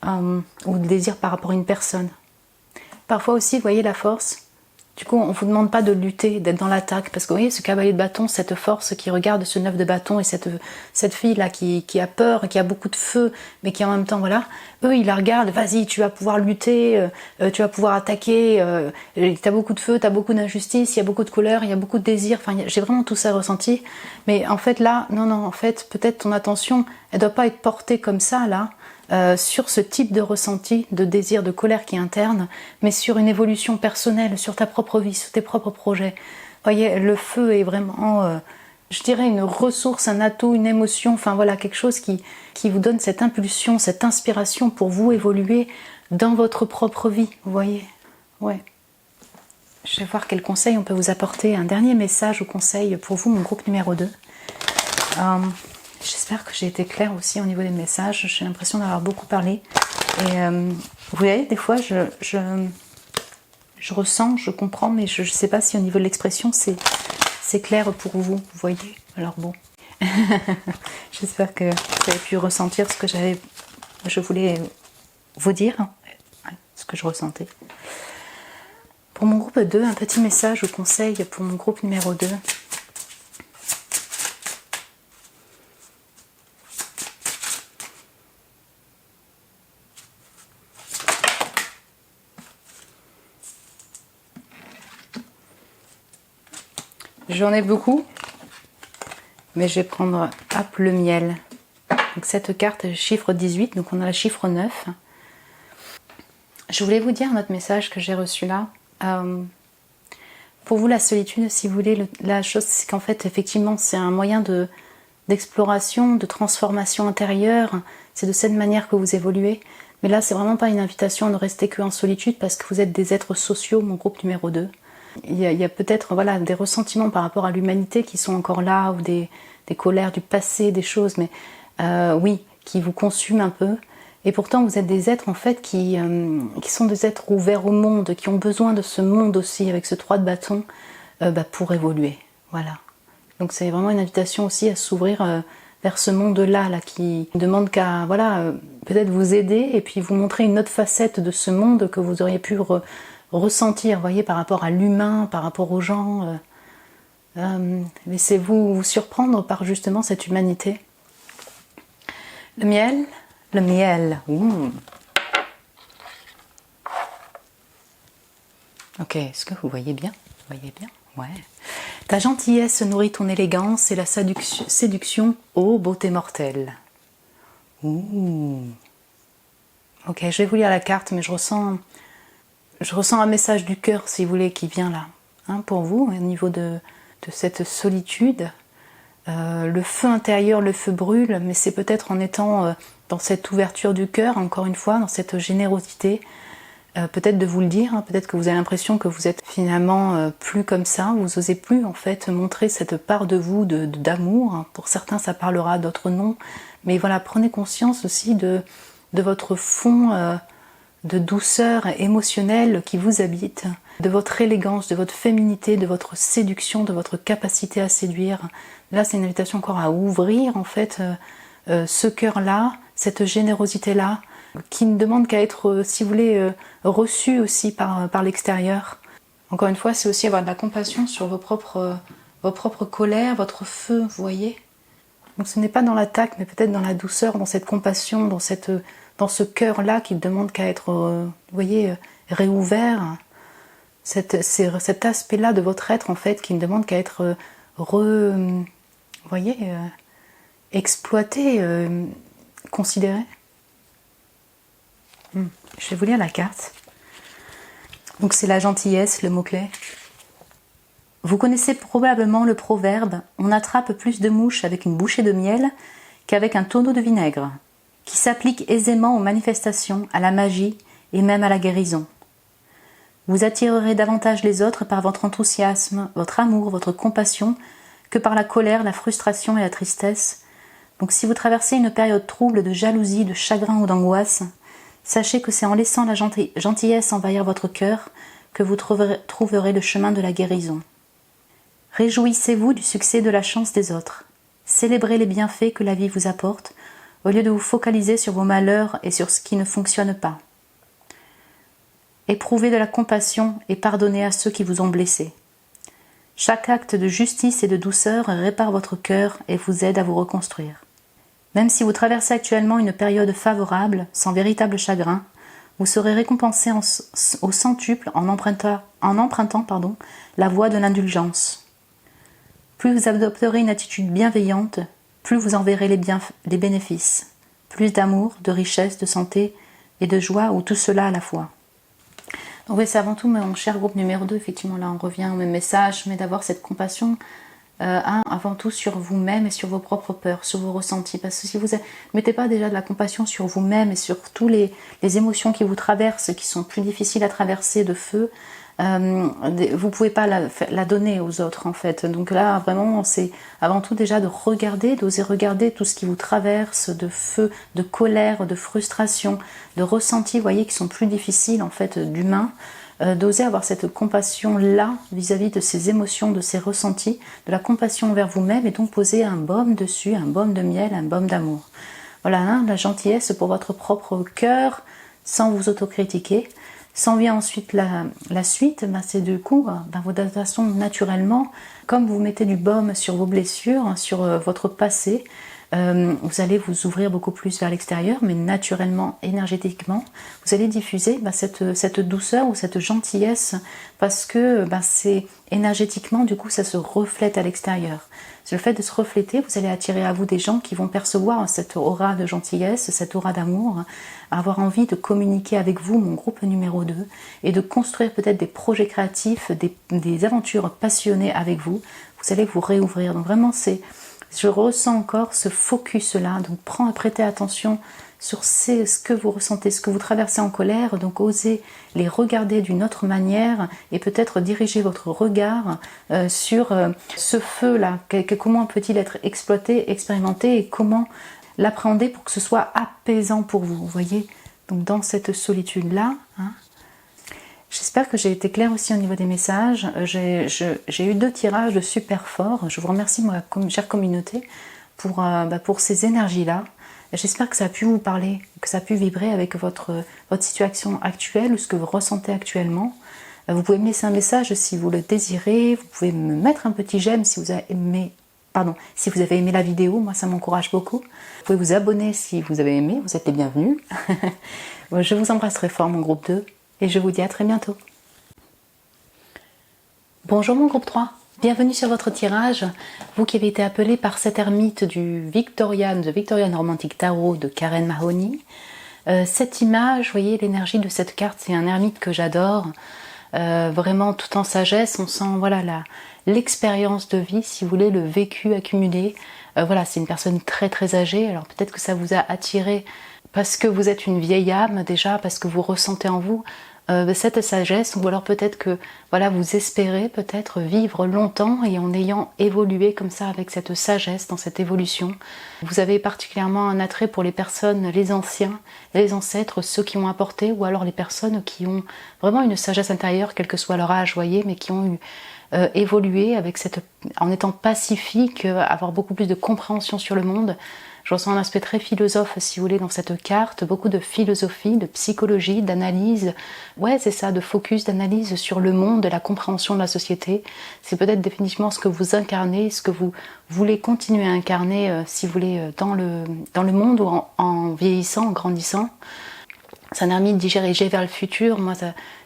ou le désir par rapport à une personne. Parfois aussi, vous voyez la force. Du coup, on ne vous demande pas de lutter, d'être dans l'attaque, parce que vous voyez ce cavalier de bâton, cette force qui regarde ce 9 de bâton et cette fille-là qui a peur, qui a beaucoup de feu, mais qui en même temps, voilà, eux, ils la regardent, vas-y, tu vas pouvoir lutter, tu vas pouvoir attaquer, t'as beaucoup de feu, t'as beaucoup d'injustice, il y a beaucoup de couleurs, il y a beaucoup de désirs, enfin, j'ai vraiment tout ça ressenti, mais en fait là, non, en fait, peut-être ton attention, elle doit pas être portée comme ça, là, sur ce type de ressenti, de désir, de colère qui est interne, mais sur une évolution personnelle, sur ta propre vie, sur tes propres projets. Vous voyez, le feu est vraiment, je dirais, une ressource, un atout, une émotion, enfin voilà, quelque chose qui vous donne cette impulsion, cette inspiration pour vous évoluer dans votre propre vie, vous voyez. Ouais. Je vais voir quel conseil on peut vous apporter. Un dernier message ou conseil pour vous, mon groupe numéro 2. J'espère que j'ai été claire aussi au niveau des messages. J'ai l'impression d'avoir beaucoup parlé. Et vous voyez, des fois, je ressens, je comprends, mais je ne sais pas si au niveau de l'expression, c'est clair pour vous. Vous voyez. Alors bon. J'espère que vous avez pu ressentir ce que je voulais vous dire, ce que je ressentais. Pour mon groupe 2, un petit message ou conseil pour mon groupe numéro 2. J'en ai beaucoup, mais je vais prendre le miel. Donc cette carte, chiffre 18, donc on a le chiffre 9. Je voulais vous dire notre message que j'ai reçu là. Pour vous, la solitude, si vous voulez, la chose, c'est qu'en fait, effectivement, c'est un moyen d'exploration, de transformation intérieure. C'est de cette manière que vous évoluez. Mais là, c'est vraiment pas une invitation à ne rester qu'en solitude parce que vous êtes des êtres sociaux, mon groupe numéro 2. Il y a peut-être des ressentiments par rapport à l'humanité qui sont encore là, ou des colères du passé, des choses, mais oui, qui vous consument un peu. Et pourtant, vous êtes des êtres en fait qui sont des êtres ouverts au monde, qui ont besoin de ce monde aussi, avec ce 3 de bâton, pour évoluer. Voilà. Donc c'est vraiment une invitation aussi à s'ouvrir vers ce monde-là, qui demande qu'à peut-être vous aider et puis vous montrer une autre facette de ce monde que vous auriez pu ressentir, vous voyez, par rapport à l'humain, par rapport aux gens. Laissez-vous surprendre par justement cette humanité. Le miel. Le miel. Ok, est-ce que vous voyez bien? Vous voyez bien? Ouais. Ta gentillesse nourrit ton élégance et la séduction, ô beauté mortelle. Ouh. Ok, je vais vous lire la carte, mais je ressens un message du cœur, si vous voulez, qui vient là, pour vous, au niveau de cette solitude. Le feu intérieur, le feu brûle, mais c'est peut-être en étant dans cette ouverture du cœur, encore une fois, dans cette générosité, peut-être de vous le dire, peut-être que vous avez l'impression que vous êtes finalement plus comme ça, vous n'osez plus en fait montrer cette part de vous d'amour. Pour certains ça parlera, d'autres non, mais voilà, prenez conscience aussi de votre fond de douceur émotionnelle qui vous habite, de votre élégance, de votre féminité, de votre séduction, de votre capacité à séduire. Là c'est une invitation encore à ouvrir en fait ce cœur-là, cette générosité-là, qui ne demande qu'à être, si vous voulez, reçue aussi par l'extérieur. Encore une fois, c'est aussi avoir de la compassion sur vos propres colères, votre feu, vous voyez. Donc ce n'est pas dans l'attaque, mais peut-être dans la douceur, dans cette compassion, dans ce cœur-là qui ne demande qu'à être, vous voyez, réouvert. Cet aspect-là de votre être, en fait, qui ne demande qu'à être, vous voyez, exploité, considéré. Je vais vous lire la carte. Donc c'est la gentillesse, le mot-clé. Vous connaissez probablement le proverbe « On attrape plus de mouches avec une bouchée de miel qu'avec un tonneau de vinaigre », qui s'applique aisément aux manifestations, à la magie et même à la guérison. Vous attirerez davantage les autres par votre enthousiasme, votre amour, votre compassion, que par la colère, la frustration et la tristesse. Donc si vous traversez une période trouble de jalousie, de chagrin ou d'angoisse, sachez que c'est en laissant la gentillesse envahir votre cœur que vous trouverez le chemin de la guérison. Réjouissez-vous du succès de la chance des autres. Célébrez les bienfaits que la vie vous apporte, au lieu de vous focaliser sur vos malheurs et sur ce qui ne fonctionne pas. Éprouvez de la compassion et pardonnez à ceux qui vous ont blessé. Chaque acte de justice et de douceur répare votre cœur et vous aide à vous reconstruire. Même si vous traversez actuellement une période favorable, sans véritable chagrin, vous serez récompensé au centuple en empruntant la voie de l'indulgence. Plus vous adopterez une attitude bienveillante, plus vous en verrez les bénéfices. Plus d'amour, de richesse, de santé et de joie, ou tout cela à la fois. Donc oui, c'est avant tout mon cher groupe numéro 2, effectivement là on revient au même message, mais d'avoir cette compassion avant tout sur vous-même et sur vos propres peurs, sur vos ressentis. Parce que si vous ne mettez pas déjà de la compassion sur vous-même et sur toutes les émotions qui vous traversent, qui sont plus difficiles à traverser de feu, vous ne pouvez pas la donner aux autres en fait. Donc là vraiment c'est avant tout déjà de regarder, d'oser regarder tout ce qui vous traverse de feu, de colère, de frustration, de ressentis, vous voyez, qui sont plus difficiles en fait d'humain. D'oser avoir cette compassion-là vis-à-vis de ces émotions, de ces ressentis, de la compassion envers vous-même et donc poser un baume dessus, un baume de miel, un baume d'amour. Voilà, la gentillesse pour votre propre cœur, sans vous autocritiquer. S'en vient ensuite la suite, c'est du coup, vos façon naturellement, comme vous mettez du baume sur vos blessures, sur votre passé, vous allez vous ouvrir beaucoup plus vers l'extérieur, mais naturellement, énergétiquement, vous allez diffuser cette douceur ou cette gentillesse parce que c'est énergétiquement, du coup, ça se reflète à l'extérieur. C'est le fait de se refléter, vous allez attirer à vous des gens qui vont percevoir cette aura de gentillesse, cette aura d'amour, avoir envie de communiquer avec vous, mon groupe numéro 2, et de construire peut-être des projets créatifs, des aventures passionnées avec vous. Vous allez vous réouvrir. Donc vraiment, je ressens encore ce focus-là, donc prêtez attention sur ce que vous ressentez, ce que vous traversez en colère, donc osez les regarder d'une autre manière et peut-être diriger votre regard sur ce feu-là, comment peut-il être exploité, expérimenté et comment l'appréhender pour que ce soit apaisant pour vous, vous voyez. Donc dans cette solitude-là, hein. J'espère que j'ai été claire aussi au niveau des messages. J'ai eu 2 tirages super forts. Je vous remercie, moi, chère communauté, pour ces énergies-là. J'espère que ça a pu vous parler, que ça a pu vibrer avec votre situation actuelle ou ce que vous ressentez actuellement. Vous pouvez me laisser un message si vous le désirez. Vous pouvez me mettre un petit j'aime si vous avez aimé, si vous avez aimé la vidéo. Moi, ça m'encourage beaucoup. Vous pouvez vous abonner si vous avez aimé. Vous êtes les bienvenus. Je vous embrasse très fort, mon groupe 2. Et je vous dis à très bientôt. Bonjour mon groupe 3, bienvenue sur votre tirage. Vous qui avez été appelé par cette ermite du The Victorian Romantic Tarot de Karen Mahoney. Cette image, vous voyez l'énergie de cette carte, c'est un ermite que j'adore. Vraiment tout en sagesse, on sent voilà l'expérience de vie, si vous voulez, le vécu accumulé. Voilà, c'est une personne très très âgée, alors peut-être que ça vous a attiré parce que vous êtes une vieille âme déjà, parce que vous ressentez en vous cette sagesse, ou alors peut-être que voilà, vous espérez peut-être vivre longtemps et en ayant évolué comme ça avec cette sagesse dans cette évolution. Vous avez particulièrement un attrait pour les personnes, les anciens, les ancêtres, ceux qui ont apporté, ou alors les personnes qui ont vraiment une sagesse intérieure, quel que soit leur âge, voyez, mais qui ont eu évolué avec en étant pacifique, avoir beaucoup plus de compréhension sur le monde. Je ressens un aspect très philosophe, si vous voulez, dans cette carte, beaucoup de philosophie, de psychologie, d'analyse. Ouais, c'est ça, de focus, d'analyse sur le monde, de la compréhension de la société. C'est peut-être définitivement ce que vous incarnez, ce que vous voulez continuer à incarner, si vous voulez, dans le monde ou en vieillissant, en grandissant. C'est un ermite dirigé vers le futur. Moi,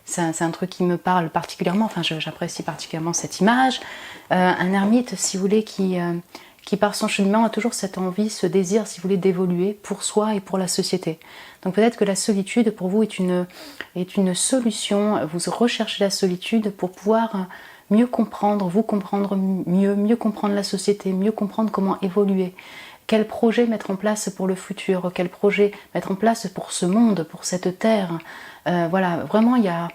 c'est un truc qui me parle particulièrement. Enfin, j'apprécie particulièrement cette image. Un ermite, si vous voulez, qui par son cheminement a toujours cette envie, ce désir, si vous voulez, d'évoluer pour soi et pour la société. Donc peut-être que la solitude pour vous est une solution. Vous recherchez la solitude pour pouvoir mieux comprendre, vous comprendre mieux comprendre la société, mieux comprendre comment évoluer. Quel projet mettre en place pour le futur, quel projet mettre en place pour ce monde, pour cette terre. Voilà, vraiment il y a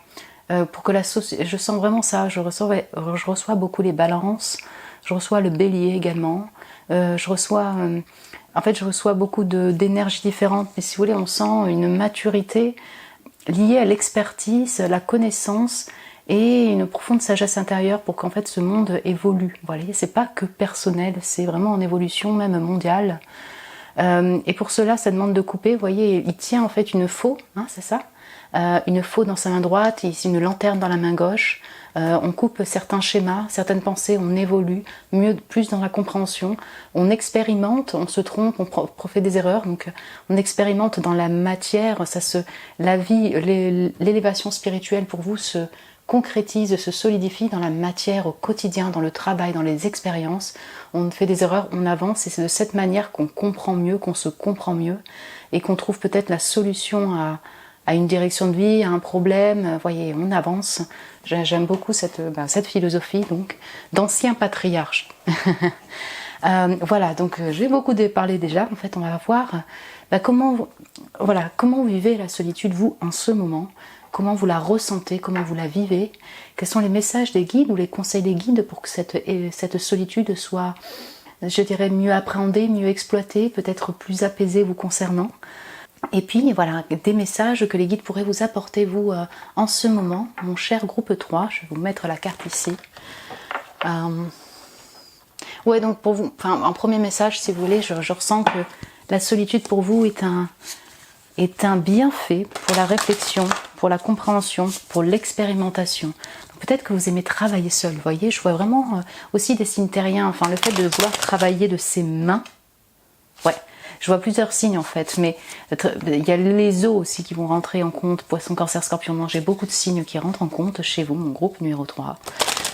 pour que la société, je sens vraiment ça, je reçois beaucoup les balances, je reçois le bélier également, je reçois beaucoup d'énergies différentes, mais si vous voulez, on sent une maturité liée à l'expertise, la connaissance et une profonde sagesse intérieure pour qu'en fait ce monde évolue. Vous voyez, c'est pas que personnel, c'est vraiment en évolution même mondiale. Et pour cela, ça demande de couper. Vous voyez, il tient en fait une faux, hein, c'est ça, une faux dans sa main droite, et ici une lanterne dans la main gauche. On coupe certains schémas, certaines pensées, on évolue plus dans la compréhension, on expérimente, on se trompe, on fait des erreurs, donc on expérimente dans la matière, la vie, l'élévation spirituelle pour vous se concrétise, se solidifie dans la matière au quotidien, dans le travail, dans les expériences. On fait des erreurs, on avance, et c'est de cette manière qu'on comprend mieux, qu'on se comprend mieux, et qu'on trouve peut-être la solution à une direction de vie, à un problème. Vous voyez, on avance. J'aime beaucoup cette philosophie donc d'anciens patriarches. Voilà, donc j'ai beaucoup parlé déjà. En fait, on va voir comment vous vivez la solitude, vous, en ce moment. Comment vous la ressentez, comment vous la vivez, quels sont les messages des guides ou les conseils des guides pour que cette solitude soit, je dirais, mieux appréhendée, mieux exploitée, peut-être plus apaisée vous concernant. Et puis voilà, des messages que les guides pourraient vous apporter, vous, en ce moment, mon cher groupe 3. Je vais vous mettre la carte ici. Ouais, donc pour vous, en premier message, si vous voulez, je ressens que la solitude pour vous est un bienfait pour la réflexion, pour la compréhension, pour l'expérimentation. Peut-être que vous aimez travailler seul, vous voyez, je vois vraiment aussi des signes terriens, le fait de vouloir travailler de ses mains. Ouais, je vois plusieurs signes en fait, mais il y a les eaux aussi qui vont rentrer en compte, poisson, cancer, scorpion, non, j'ai beaucoup de signes qui rentrent en compte chez vous, mon groupe numéro 3.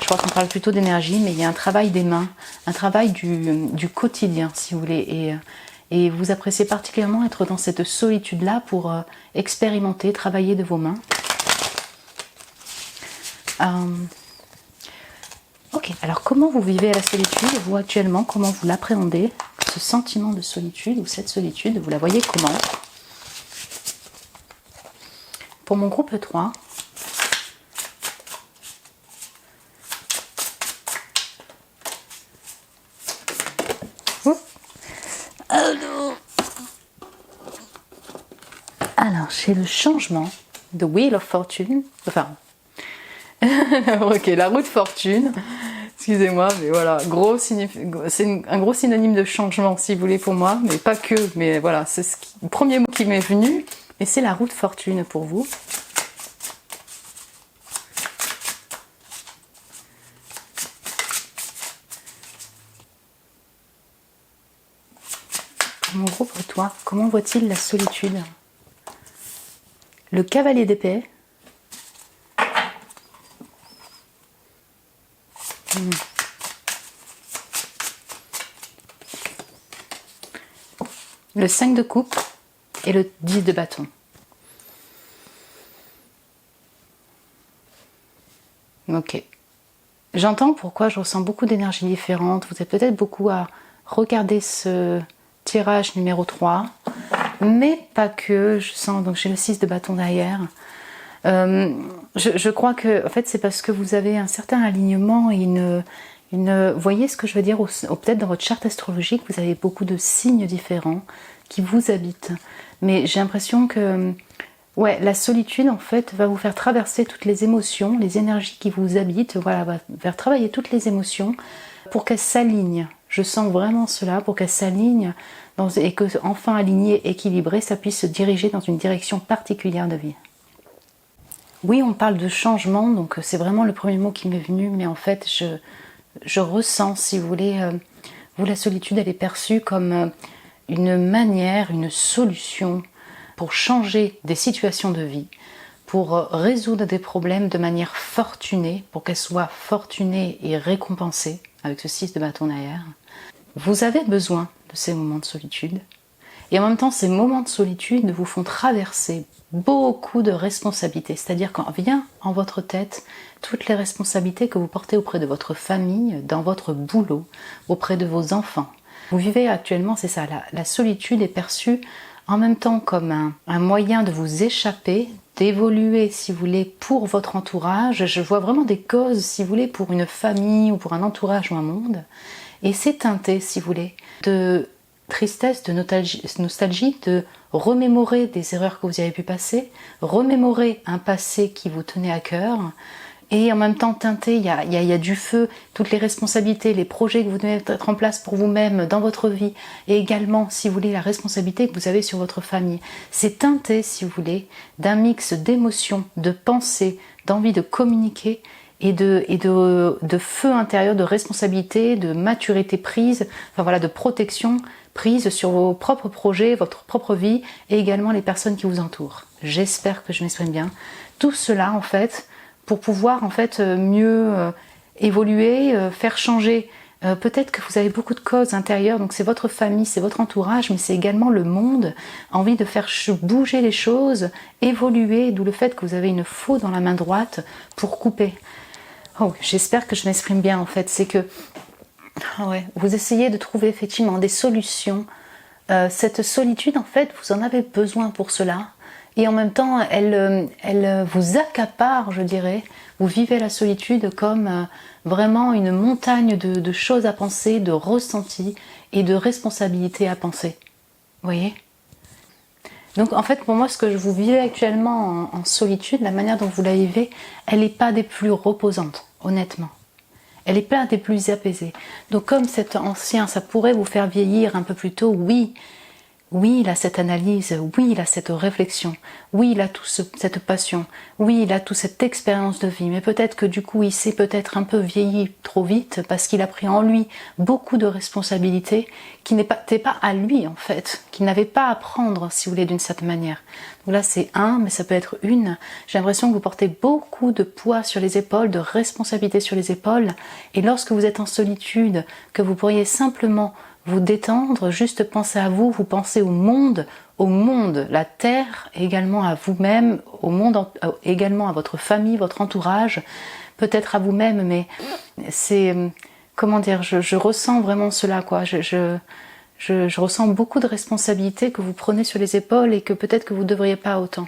Je crois qu'on parle plutôt d'énergie, mais il y a un travail des mains, un travail du quotidien, si vous voulez, et vous appréciez particulièrement être dans cette solitude-là pour expérimenter, travailler de vos mains. Ok, alors comment vous vivez la solitude, vous actuellement, comment vous l'appréhendez, ce sentiment de solitude ou cette solitude, vous la voyez comment? Pour mon groupe 3, alors, Alors, chez le changement, The Wheel of Fortune, enfin, ok, la roue de fortune, excusez-moi, mais voilà, c'est un gros synonyme de changement, si vous voulez, pour moi, mais pas que, mais voilà, c'est le premier mot qui m'est venu, et c'est la roue de fortune pour vous. Mon gros pour toi, comment voit-il la solitude? Le cavalier d'épée. Le 5 de coupe et le 10 de bâton. Ok. J'entends pourquoi je ressens beaucoup d'énergies différentes. Vous êtes peut-être beaucoup à regarder ce tirage numéro 3, mais pas que. Je sens, donc j'ai le 6 de bâton derrière. Je crois que en fait, c'est parce que vous avez un certain alignement et vous voyez ce que je veux dire, peut-être dans votre charte astrologique, vous avez beaucoup de signes différents qui vous habitent. Mais j'ai l'impression que ouais, la solitude en fait va vous faire traverser toutes les émotions, les énergies qui vous habitent, voilà, va faire travailler toutes les émotions pour qu'elles s'alignent. Je sens vraiment cela, pour qu'elles s'alignent et que enfin alignées, équilibrées, ça puisse se diriger dans une direction particulière de vie. Oui, on parle de changement, donc c'est vraiment le premier mot qui m'est venu, mais en fait je ressens, si vous voulez, vous, la solitude, elle est perçue comme une manière, une solution pour changer des situations de vie, pour résoudre des problèmes de manière fortunée, pour qu'elles soient fortunées et récompensées, avec ce 6 de bâton derrière. Vous avez besoin de ces moments de solitude, et en même temps, ces moments de solitude vous font traverser beaucoup de responsabilités, c'est-à-dire quand vient en votre tête toutes les responsabilités que vous portez auprès de votre famille, dans votre boulot, auprès de vos enfants. Vous vivez actuellement, c'est ça, la solitude est perçue en même temps comme un moyen de vous échapper, d'évoluer, si vous voulez, pour votre entourage. Je vois vraiment des causes, si vous voulez, pour une famille ou pour un entourage ou un monde. Et c'est teinté, si vous voulez, de tristesse, de nostalgie, de remémorer des erreurs que vous avez pu passer, remémorer un passé qui vous tenait à cœur, et en même temps teinté, il y a du feu, toutes les responsabilités, les projets que vous devez mettre en place pour vous-même dans votre vie, et également, si vous voulez, la responsabilité que vous avez sur votre famille. C'est teinté, si vous voulez, d'un mix d'émotions, de pensées, d'envie de communiquer, et de feu intérieur, de responsabilité, de maturité prise, enfin voilà, de protection prise sur vos propres projets, votre propre vie et également les personnes qui vous entourent. J'espère que je m'exprime bien. Tout cela en fait pour pouvoir en fait mieux évoluer, faire changer. Peut-être que vous avez beaucoup de causes intérieures, donc c'est votre famille, c'est votre entourage, mais c'est également le monde, envie de faire bouger les choses, évoluer, d'où le fait que vous avez une faux dans la main droite pour couper. Oh, j'espère que je m'exprime bien en fait, c'est que ouais, vous essayez de trouver effectivement des solutions. Cette solitude en fait, vous en avez besoin pour cela. Et en même temps, elle vous accapare, je dirais. Vous vivez la solitude comme vraiment une montagne de choses à penser, de ressentis et de responsabilités à penser. Vous voyez ? Donc en fait, pour moi, ce que vous vivez actuellement en solitude, la manière dont vous la vivez, elle n'est pas des plus reposantes, honnêtement. Elle n'est pas des plus apaisées. Donc comme cet ancien, ça pourrait vous faire vieillir un peu plus tôt, oui. Oui, il a cette analyse, oui, il a cette réflexion, oui, il a toute cette passion, oui, il a toute cette expérience de vie, mais peut-être que du coup, il s'est peut-être un peu vieilli trop vite parce qu'il a pris en lui beaucoup de responsabilités qui n'étaient pas à lui en fait, qu'il n'avait pas à prendre, si vous voulez, d'une certaine manière. Donc là, c'est un, mais ça peut être une. J'ai l'impression que vous portez beaucoup de poids sur les épaules, de responsabilités sur les épaules, et lorsque vous êtes en solitude, que vous pourriez simplement vous détendre, juste penser à vous, vous pensez au monde, la terre, également à vous-même, au monde, également à votre famille, votre entourage, peut-être à vous-même, mais c'est, comment dire, je ressens vraiment cela, quoi. Je ressens beaucoup de responsabilités que vous prenez sur les épaules et que peut-être que vous ne devriez pas autant.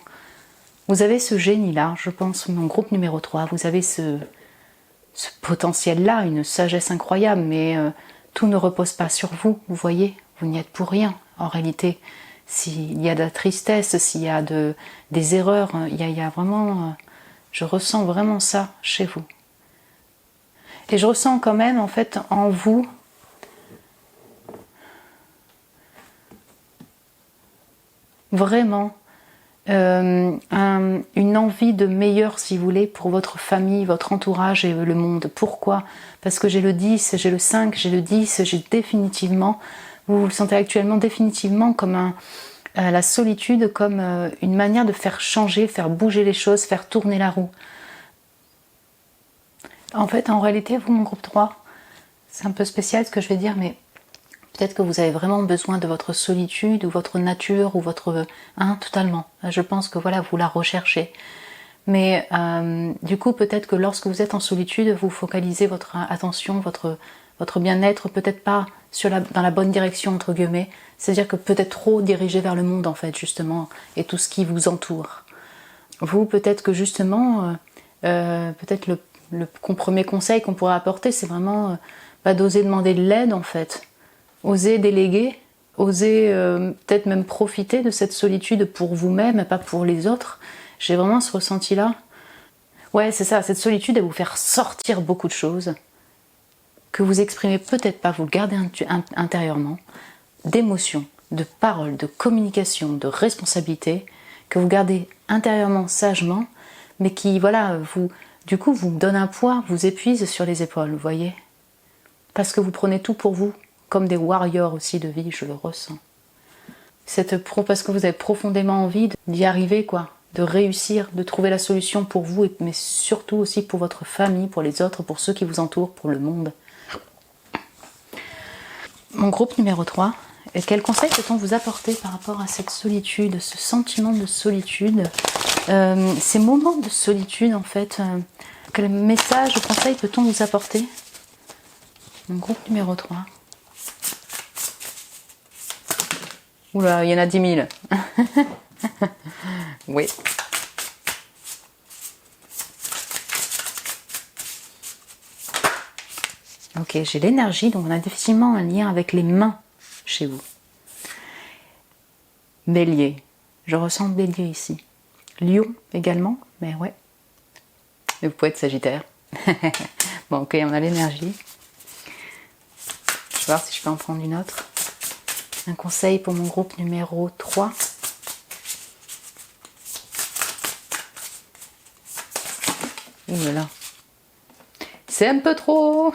Vous avez ce génie-là, je pense, mon groupe numéro 3, vous avez ce potentiel-là, une sagesse incroyable, mais tout ne repose pas sur vous, vous voyez, vous n'y êtes pour rien en réalité. s'il y a de la tristesse, s'il y a des erreurs, il y a vraiment, je ressens vraiment ça chez vous. Et je ressens quand même en fait en vous vraiment une envie de meilleur, si vous voulez, pour votre famille, votre entourage et le monde. Pourquoi? Parce que j'ai le 10, j'ai le 5, j'ai le 10, j'ai définitivement, vous le sentez actuellement définitivement comme la solitude, comme une manière de faire changer, faire bouger les choses, faire tourner la roue. En fait, en réalité, vous, mon groupe 3, c'est un peu spécial ce que je vais dire, mais peut-être que vous avez vraiment besoin de votre solitude ou votre nature ou votre... totalement. Je pense que voilà, vous la recherchez. Mais du coup, peut-être que lorsque vous êtes en solitude, vous focalisez votre attention, votre bien-être, peut-être pas dans la bonne direction, entre guillemets. C'est-à-dire que peut-être trop dirigé vers le monde, en fait, justement, et tout ce qui vous entoure. Vous, peut-être que justement, peut-être le premier conseil qu'on pourrait apporter, c'est vraiment d'oser demander de l'aide, en fait. Oser déléguer, oser peut-être même profiter de cette solitude pour vous-même et pas pour les autres. J'ai vraiment ce ressenti-là. Ouais, c'est ça, cette solitude, elle vous faire sortir beaucoup de choses que vous exprimez peut-être pas, vous le gardez intérieurement, d'émotions, de paroles, de communication, de responsabilités, que vous gardez intérieurement, sagement, mais qui, voilà, du coup, vous donne un poids, vous épuise sur les épaules, vous voyez? Parce que vous prenez tout pour vous, comme des warriors aussi de vie, je le ressens. Parce que vous avez profondément envie d'y arriver, quoi, de réussir, de trouver la solution pour vous, mais surtout aussi pour votre famille, pour les autres, pour ceux qui vous entourent, pour le monde. Mon groupe numéro 3, quel conseil peut-on vous apporter par rapport à cette solitude, ce sentiment de solitude, ces moments de solitude en fait, quel message ou conseil peut-on vous apporter? Mon groupe numéro 3. Oula, il y en a 10 000. Oui. Ok, j'ai l'énergie, donc on a définitivement un lien avec les mains chez vous. Bélier, je ressens Bélier ici. Lion également, mais ouais. Mais vous pouvez être Sagittaire. Bon, ok, on a l'énergie. Je vais voir si je peux en prendre une autre. Un conseil pour mon groupe numéro 3. Ouh là. C'est un peu trop.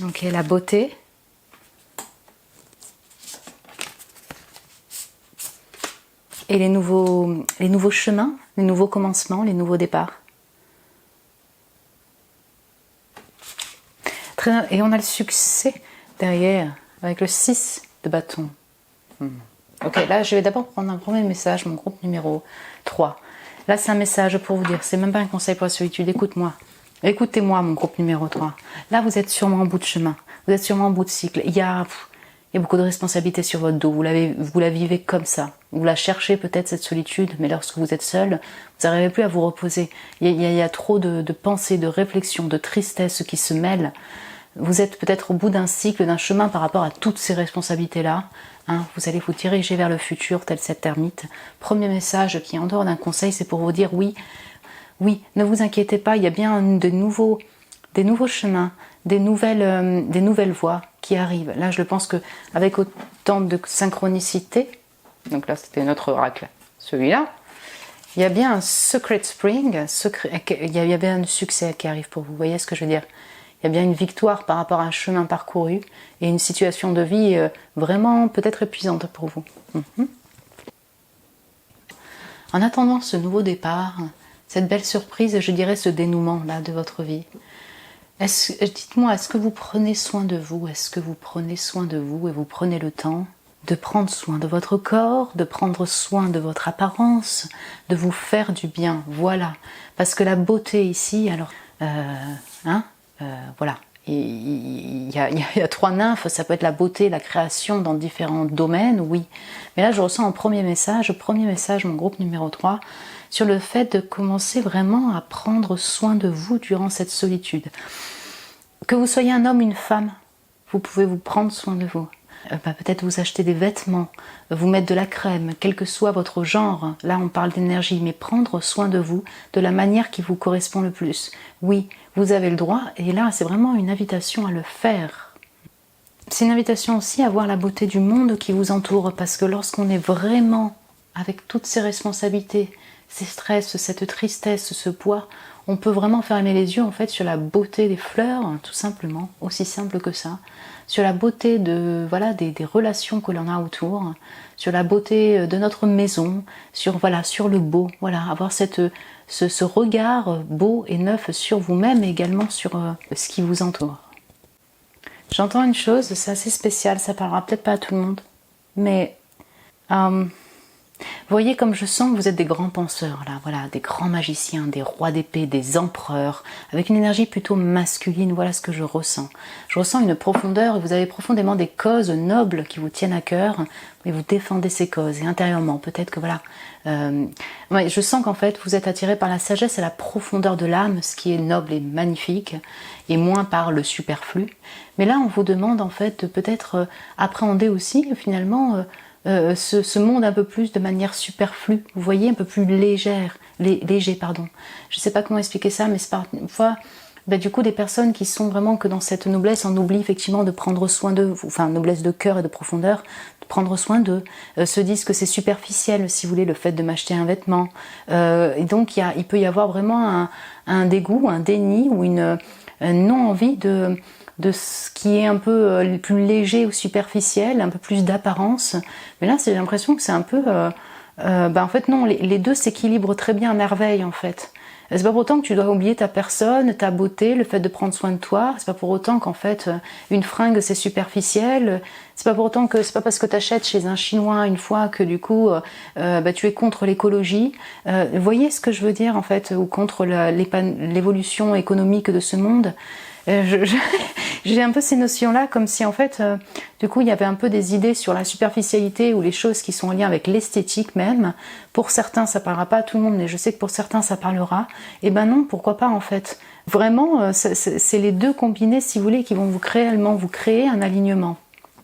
Ok, la beauté. Et les nouveaux chemins, les nouveaux commencements, les nouveaux départs. Très bien. Et on a le succès derrière, avec le 6 de bâton. Ok, là je vais d'abord prendre un premier message, mon groupe numéro 3. Là c'est un message pour vous dire, c'est même pas un conseil pour la solitude, écoute-moi. Écoutez-moi mon groupe numéro 3. Là vous êtes sûrement en bout de chemin, vous êtes sûrement en bout de cycle. Il y a beaucoup de responsabilités sur votre dos, vous la vivez comme ça. Vous la cherchez peut-être cette solitude, mais lorsque vous êtes seul, vous n'arrivez plus à vous reposer. Il y a trop de pensées, de réflexions, de tristesse qui se mêlent. Vous êtes peut-être au bout d'un cycle, d'un chemin par rapport à toutes ces responsabilités-là. Vous allez vous diriger vers le futur, tel cette ermite. Premier message qui est en dehors d'un conseil, c'est pour vous dire oui, ne vous inquiétez pas, il y a bien des nouveaux chemins, des nouvelles voies qui arrivent. Là, je pense qu'avec autant de synchronicité, donc là c'était notre oracle, celui-là, il y a bien un secret spring, il y a bien un succès qui arrive pour vous, vous voyez ce que je veux dire? Il y a bien une victoire par rapport à un chemin parcouru et une situation de vie vraiment peut-être épuisante pour vous. En attendant ce nouveau départ, cette belle surprise, je dirais ce dénouement-là de votre vie, dites-moi, est-ce que vous prenez soin de vous? Est-ce que vous prenez soin de vous et vous prenez le temps de prendre soin de votre corps, de prendre soin de votre apparence, de vous faire du bien? Voilà. Parce que la beauté ici, alors... voilà, il y a 3 nymphes, ça peut être la beauté, la création dans différents domaines, oui. Mais là, je ressens un premier message, mon groupe numéro 3, sur le fait de commencer vraiment à prendre soin de vous durant cette solitude. Que vous soyez un homme, une femme, vous pouvez vous prendre soin de vous. Peut-être vous acheter des vêtements, vous mettre de la crème, quel que soit votre genre. Là, on parle d'énergie, mais prendre soin de vous de la manière qui vous correspond le plus. Oui, vous avez le droit, et là, c'est vraiment une invitation à le faire. C'est une invitation aussi à voir la beauté du monde qui vous entoure, parce que lorsqu'on est vraiment avec toutes ces responsabilités, ces stress, cette tristesse, ce poids, on peut vraiment fermer les yeux en fait sur la beauté des fleurs, tout simplement, aussi simple que ça, sur la beauté de voilà des relations que l'on a autour, sur la beauté de notre maison, sur le beau, voilà, avoir ce regard beau et neuf sur vous-même et également sur ce qui vous entoure. J'entends une chose, c'est assez spécial, ça parlera peut-être pas à tout le monde, mais vous voyez comme je sens que vous êtes des grands penseurs, là, voilà, des grands magiciens, des rois d'épée, des empereurs, avec une énergie plutôt masculine, voilà ce que je ressens. Je ressens une profondeur, et vous avez profondément des causes nobles qui vous tiennent à cœur, et vous défendez ces causes, et intérieurement, peut-être que voilà, je sens qu'en fait, vous êtes attiré par la sagesse et la profondeur de l'âme, ce qui est noble et magnifique, et moins par le superflu. Mais là, on vous demande en fait de peut-être appréhender aussi, finalement, ce monde un peu plus de manière superflue, vous voyez, un peu plus léger. Je ne sais pas comment expliquer ça, mais c'est parfois du coup des personnes qui sont vraiment que dans cette noblesse, on oublie effectivement de prendre soin d'eux, enfin noblesse de cœur et de profondeur, de prendre soin d'eux, se disent que c'est superficiel, si vous voulez, le fait de m'acheter un vêtement. Et donc il peut y avoir vraiment un dégoût, un déni ou une non-envie de ce qui est un peu plus léger ou superficiel, un peu plus d'apparence. Mais là, j'ai l'impression que c'est un peu... en fait, non, les deux s'équilibrent très bien à merveille, en fait. C'est pas pour autant que tu dois oublier ta personne, ta beauté, le fait de prendre soin de toi. C'est pas pour autant qu'en fait, une fringue, c'est superficiel. C'est pas pour autant que c'est pas parce que tu achètes chez un Chinois une fois que du coup, tu es contre l'écologie. Vous voyez ce que je veux dire, en fait, ou contre l'évolution économique de ce monde. J'ai un peu ces notions-là, comme si en fait, du coup, il y avait un peu des idées sur la superficialité ou les choses qui sont en lien avec l'esthétique même. Pour certains, ça parlera pas à tout le monde, mais je sais que pour certains, ça parlera. Et ben non, pourquoi pas en fait. Vraiment, c'est les deux combinés, si vous voulez, qui vont réellement vous créer un alignement.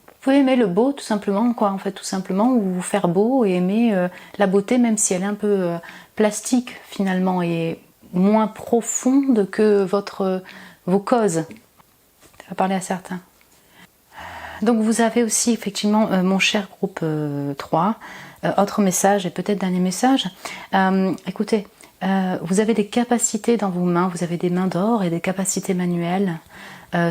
Vous pouvez aimer le beau, tout simplement, quoi, en fait, tout simplement, ou vous faire beau et aimer la beauté, même si elle est un peu plastique finalement et moins profonde que vos causes. Ça va parler à certains. Donc vous avez aussi effectivement mon cher groupe 3, autre message et peut-être dernier message. Écoutez, vous avez des capacités dans vos mains, vous avez des mains d'or et des capacités manuelles.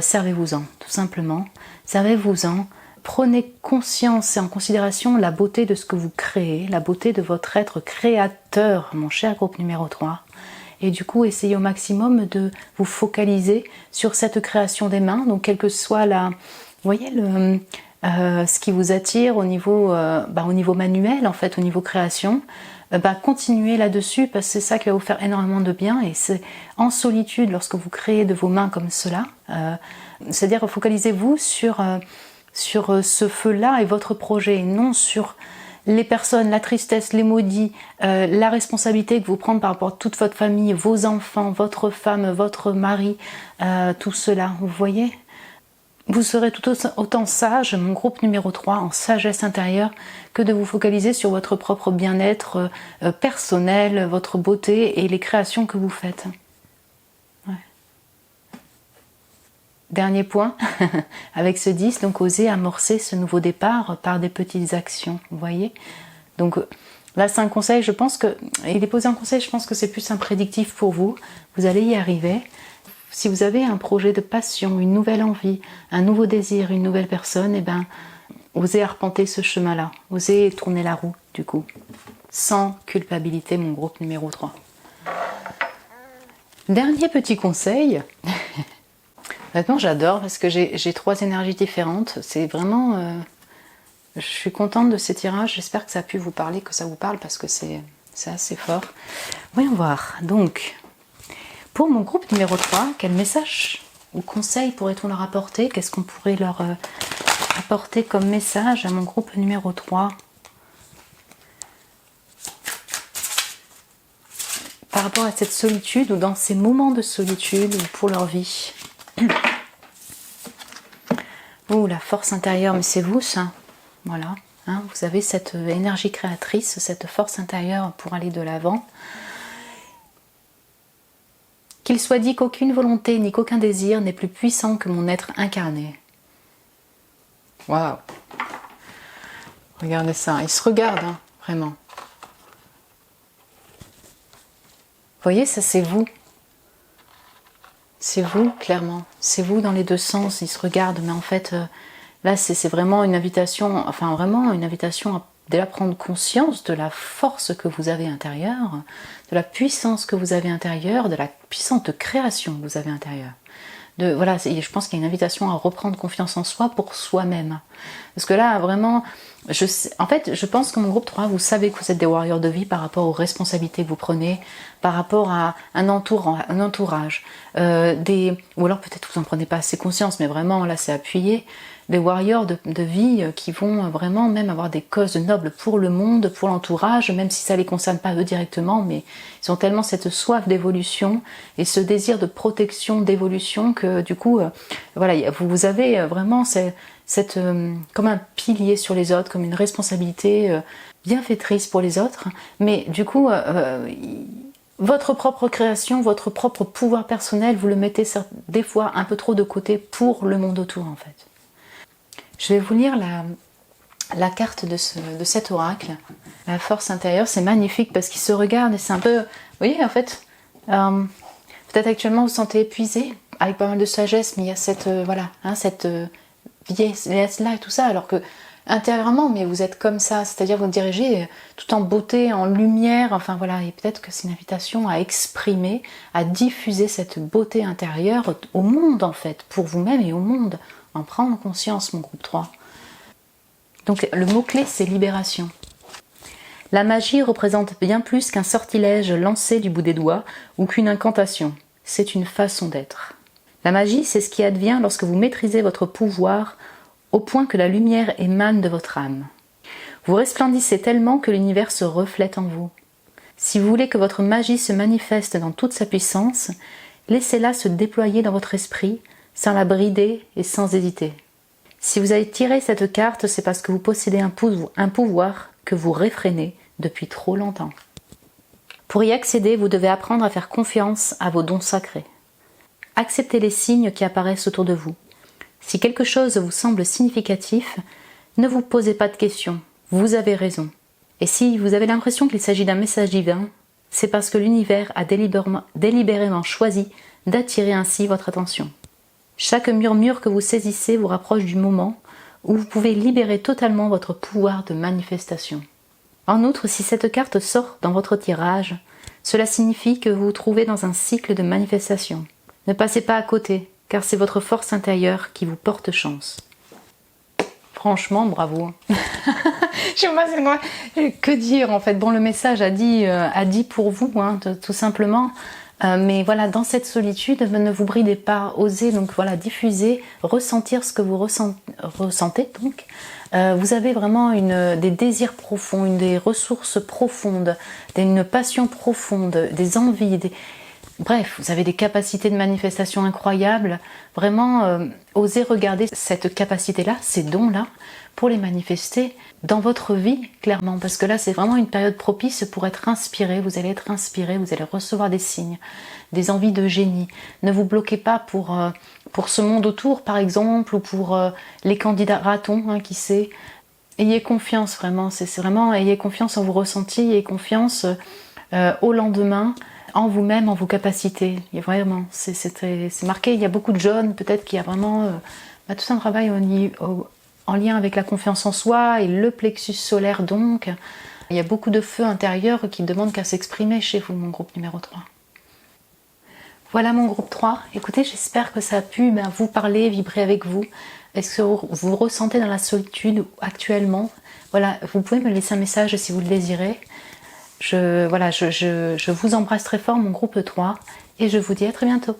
Servez-vous-en, tout simplement. Servez-vous-en. Prenez conscience et en considération la beauté de ce que vous créez, la beauté de votre être créateur, mon cher groupe numéro 3. Et du coup, essayez au maximum de vous focaliser sur cette création des mains. Donc, quelle que soit vous voyez, ce qui vous attire au niveau manuel, en fait, au niveau création, continuez là-dessus parce que c'est ça qui va vous faire énormément de bien. Et c'est en solitude, lorsque vous créez de vos mains comme cela, c'est-à-dire focalisez-vous sur ce feu-là et votre projet, et non sur les personnes, la tristesse, les maudits, la responsabilité que vous prenez par rapport à toute votre famille, vos enfants, votre femme, votre mari, tout cela, vous voyez ? Vous serez tout autant sage, mon groupe numéro 3, en sagesse intérieure, que de vous focaliser sur votre propre bien-être personnel, votre beauté et les créations que vous faites. Ouais. Dernier point, avec ce 10, donc osez amorcer ce nouveau départ par des petites actions, vous voyez. Donc là c'est un conseil, je pense que, il est posé un conseil, je pense que c'est plus un prédictif pour vous, vous allez y arriver. Si vous avez un projet de passion, une nouvelle envie, un nouveau désir, une nouvelle personne, osez arpenter ce chemin-là, osez tourner la roue du coup, sans culpabilité, mon groupe numéro 3. Dernier petit conseil. Maintenant, j'adore parce que j'ai 3 énergies différentes. C'est vraiment... je suis contente de ces tirages. J'espère que ça a pu vous parler, que ça vous parle parce que c'est assez fort. Voyons voir. Donc, pour mon groupe numéro 3, quel message ou conseil pourrait-on leur apporter? Qu'est-ce qu'on pourrait leur apporter comme message à mon groupe numéro 3? par rapport à cette solitude ou dans ces moments de solitude ou pour leur vie. Oh, la force intérieure, mais c'est vous ça. Voilà, hein, vous avez cette énergie créatrice, cette force intérieure pour aller de l'avant. Qu'il soit dit qu'aucune volonté ni qu'aucun désir n'est plus puissant que mon être incarné. Waouh! Regardez ça, il se regarde, hein, vraiment. Vous voyez, ça c'est vous. C'est vous, clairement. C'est vous dans les deux sens, il se regarde, mais en fait, là c'est vraiment une invitation, enfin vraiment une invitation à déjà prendre conscience de la force que vous avez intérieure, de la puissance que vous avez intérieure, de la puissance de création que vous avez intérieure. Voilà, je pense qu'il y a une invitation à reprendre confiance en soi pour soi-même. Parce que là, vraiment, en fait, je pense que mon groupe 3, vous savez que vous êtes des warriors de vie par rapport aux responsabilités que vous prenez, par rapport à un entourage, ou alors peut-être vous n'en prenez pas assez conscience, mais vraiment, là, c'est appuyé, des warriors de vie qui vont vraiment même avoir des causes nobles pour le monde, pour l'entourage, même si ça ne les concerne pas eux directement, mais ils ont tellement cette soif d'évolution et ce désir de protection, d'évolution, que du coup, voilà, vous avez vraiment comme un pilier sur les autres, comme une responsabilité bienfaitrice pour les autres, mais du coup, votre propre création, votre propre pouvoir personnel, vous le mettez des fois un peu trop de côté pour le monde autour en fait. Je vais vous lire la carte de cet oracle. La force intérieure, c'est magnifique parce qu'il se regarde et c'est un peu... Vous voyez, en fait, peut-être actuellement vous vous sentez épuisé, avec pas mal de sagesse, mais il y a cette, voilà, hein, cette vieillesse-là et tout ça, alors que intérieurement, mais vous êtes comme ça, c'est-à-dire vous dirigez tout en beauté, en lumière, enfin voilà, et peut-être que c'est une invitation à exprimer, à diffuser cette beauté intérieure au monde en fait, pour vous-même et au monde. En prendre conscience, mon groupe 3. Donc le mot-clé, c'est libération. La magie représente bien plus qu'un sortilège lancé du bout des doigts ou qu'une incantation. C'est une façon d'être. La magie, c'est ce qui advient lorsque vous maîtrisez votre pouvoir au point que la lumière émane de votre âme. Vous resplendissez tellement que l'univers se reflète en vous. Si vous voulez que votre magie se manifeste dans toute sa puissance, laissez-la se déployer dans votre esprit, sans la brider et sans hésiter. Si vous avez tiré cette carte, c'est parce que vous possédez un pouvoir que vous réfrénez depuis trop longtemps. Pour y accéder, vous devez apprendre à faire confiance à vos dons sacrés. Acceptez les signes qui apparaissent autour de vous. Si quelque chose vous semble significatif, ne vous posez pas de questions, vous avez raison. Et si vous avez l'impression qu'il s'agit d'un message divin, c'est parce que l'univers a délibérément choisi d'attirer ainsi votre attention. Chaque murmure que vous saisissez vous rapproche du moment où vous pouvez libérer totalement votre pouvoir de manifestation. En outre, si cette carte sort dans votre tirage, cela signifie que vous vous trouvez dans un cycle de manifestation. Ne passez pas à côté, car c'est votre force intérieure qui vous porte chance. Franchement, bravo. Je sais pas que dire en fait. Bon, le message a dit pour vous, hein, tout simplement. Mais voilà, dans cette solitude, ne vous bridez pas, osez donc voilà diffuser, ressentir ce que vous ressentez donc. Vous avez vraiment des désirs profonds, des ressources profondes, une passion profonde, des envies, bref, vous avez des capacités de manifestation incroyables. Vraiment, osez regarder cette capacité-là, ces dons-là, pour les manifester dans votre vie, clairement. Parce que là, c'est vraiment une période propice pour être inspiré. Vous allez être inspiré, vous allez recevoir des signes, des envies de génie. Ne vous bloquez pas pour ce monde autour, par exemple, ou pour les candidats ratons, hein, qui sait. Ayez confiance, vraiment. C'est vraiment, ayez confiance en vos ressentis, ayez confiance au lendemain, en vous-même, en vos capacités. Il y a vraiment, c'est marqué, il y a beaucoup de jeunes, peut-être qu'il y a vraiment tout un travail en lien avec la confiance en soi et le plexus solaire donc. Il y a beaucoup de feu intérieur qui demandent qu'à s'exprimer chez vous, mon groupe numéro 3. Voilà mon groupe 3. Écoutez, j'espère que ça a pu vous parler, vibrer avec vous. Est-ce que vous ressentez dans la solitude actuellement? Voilà, vous pouvez me laisser un message si vous le désirez. Je vous embrasse très fort, mon groupe 3, et je vous dis à très bientôt.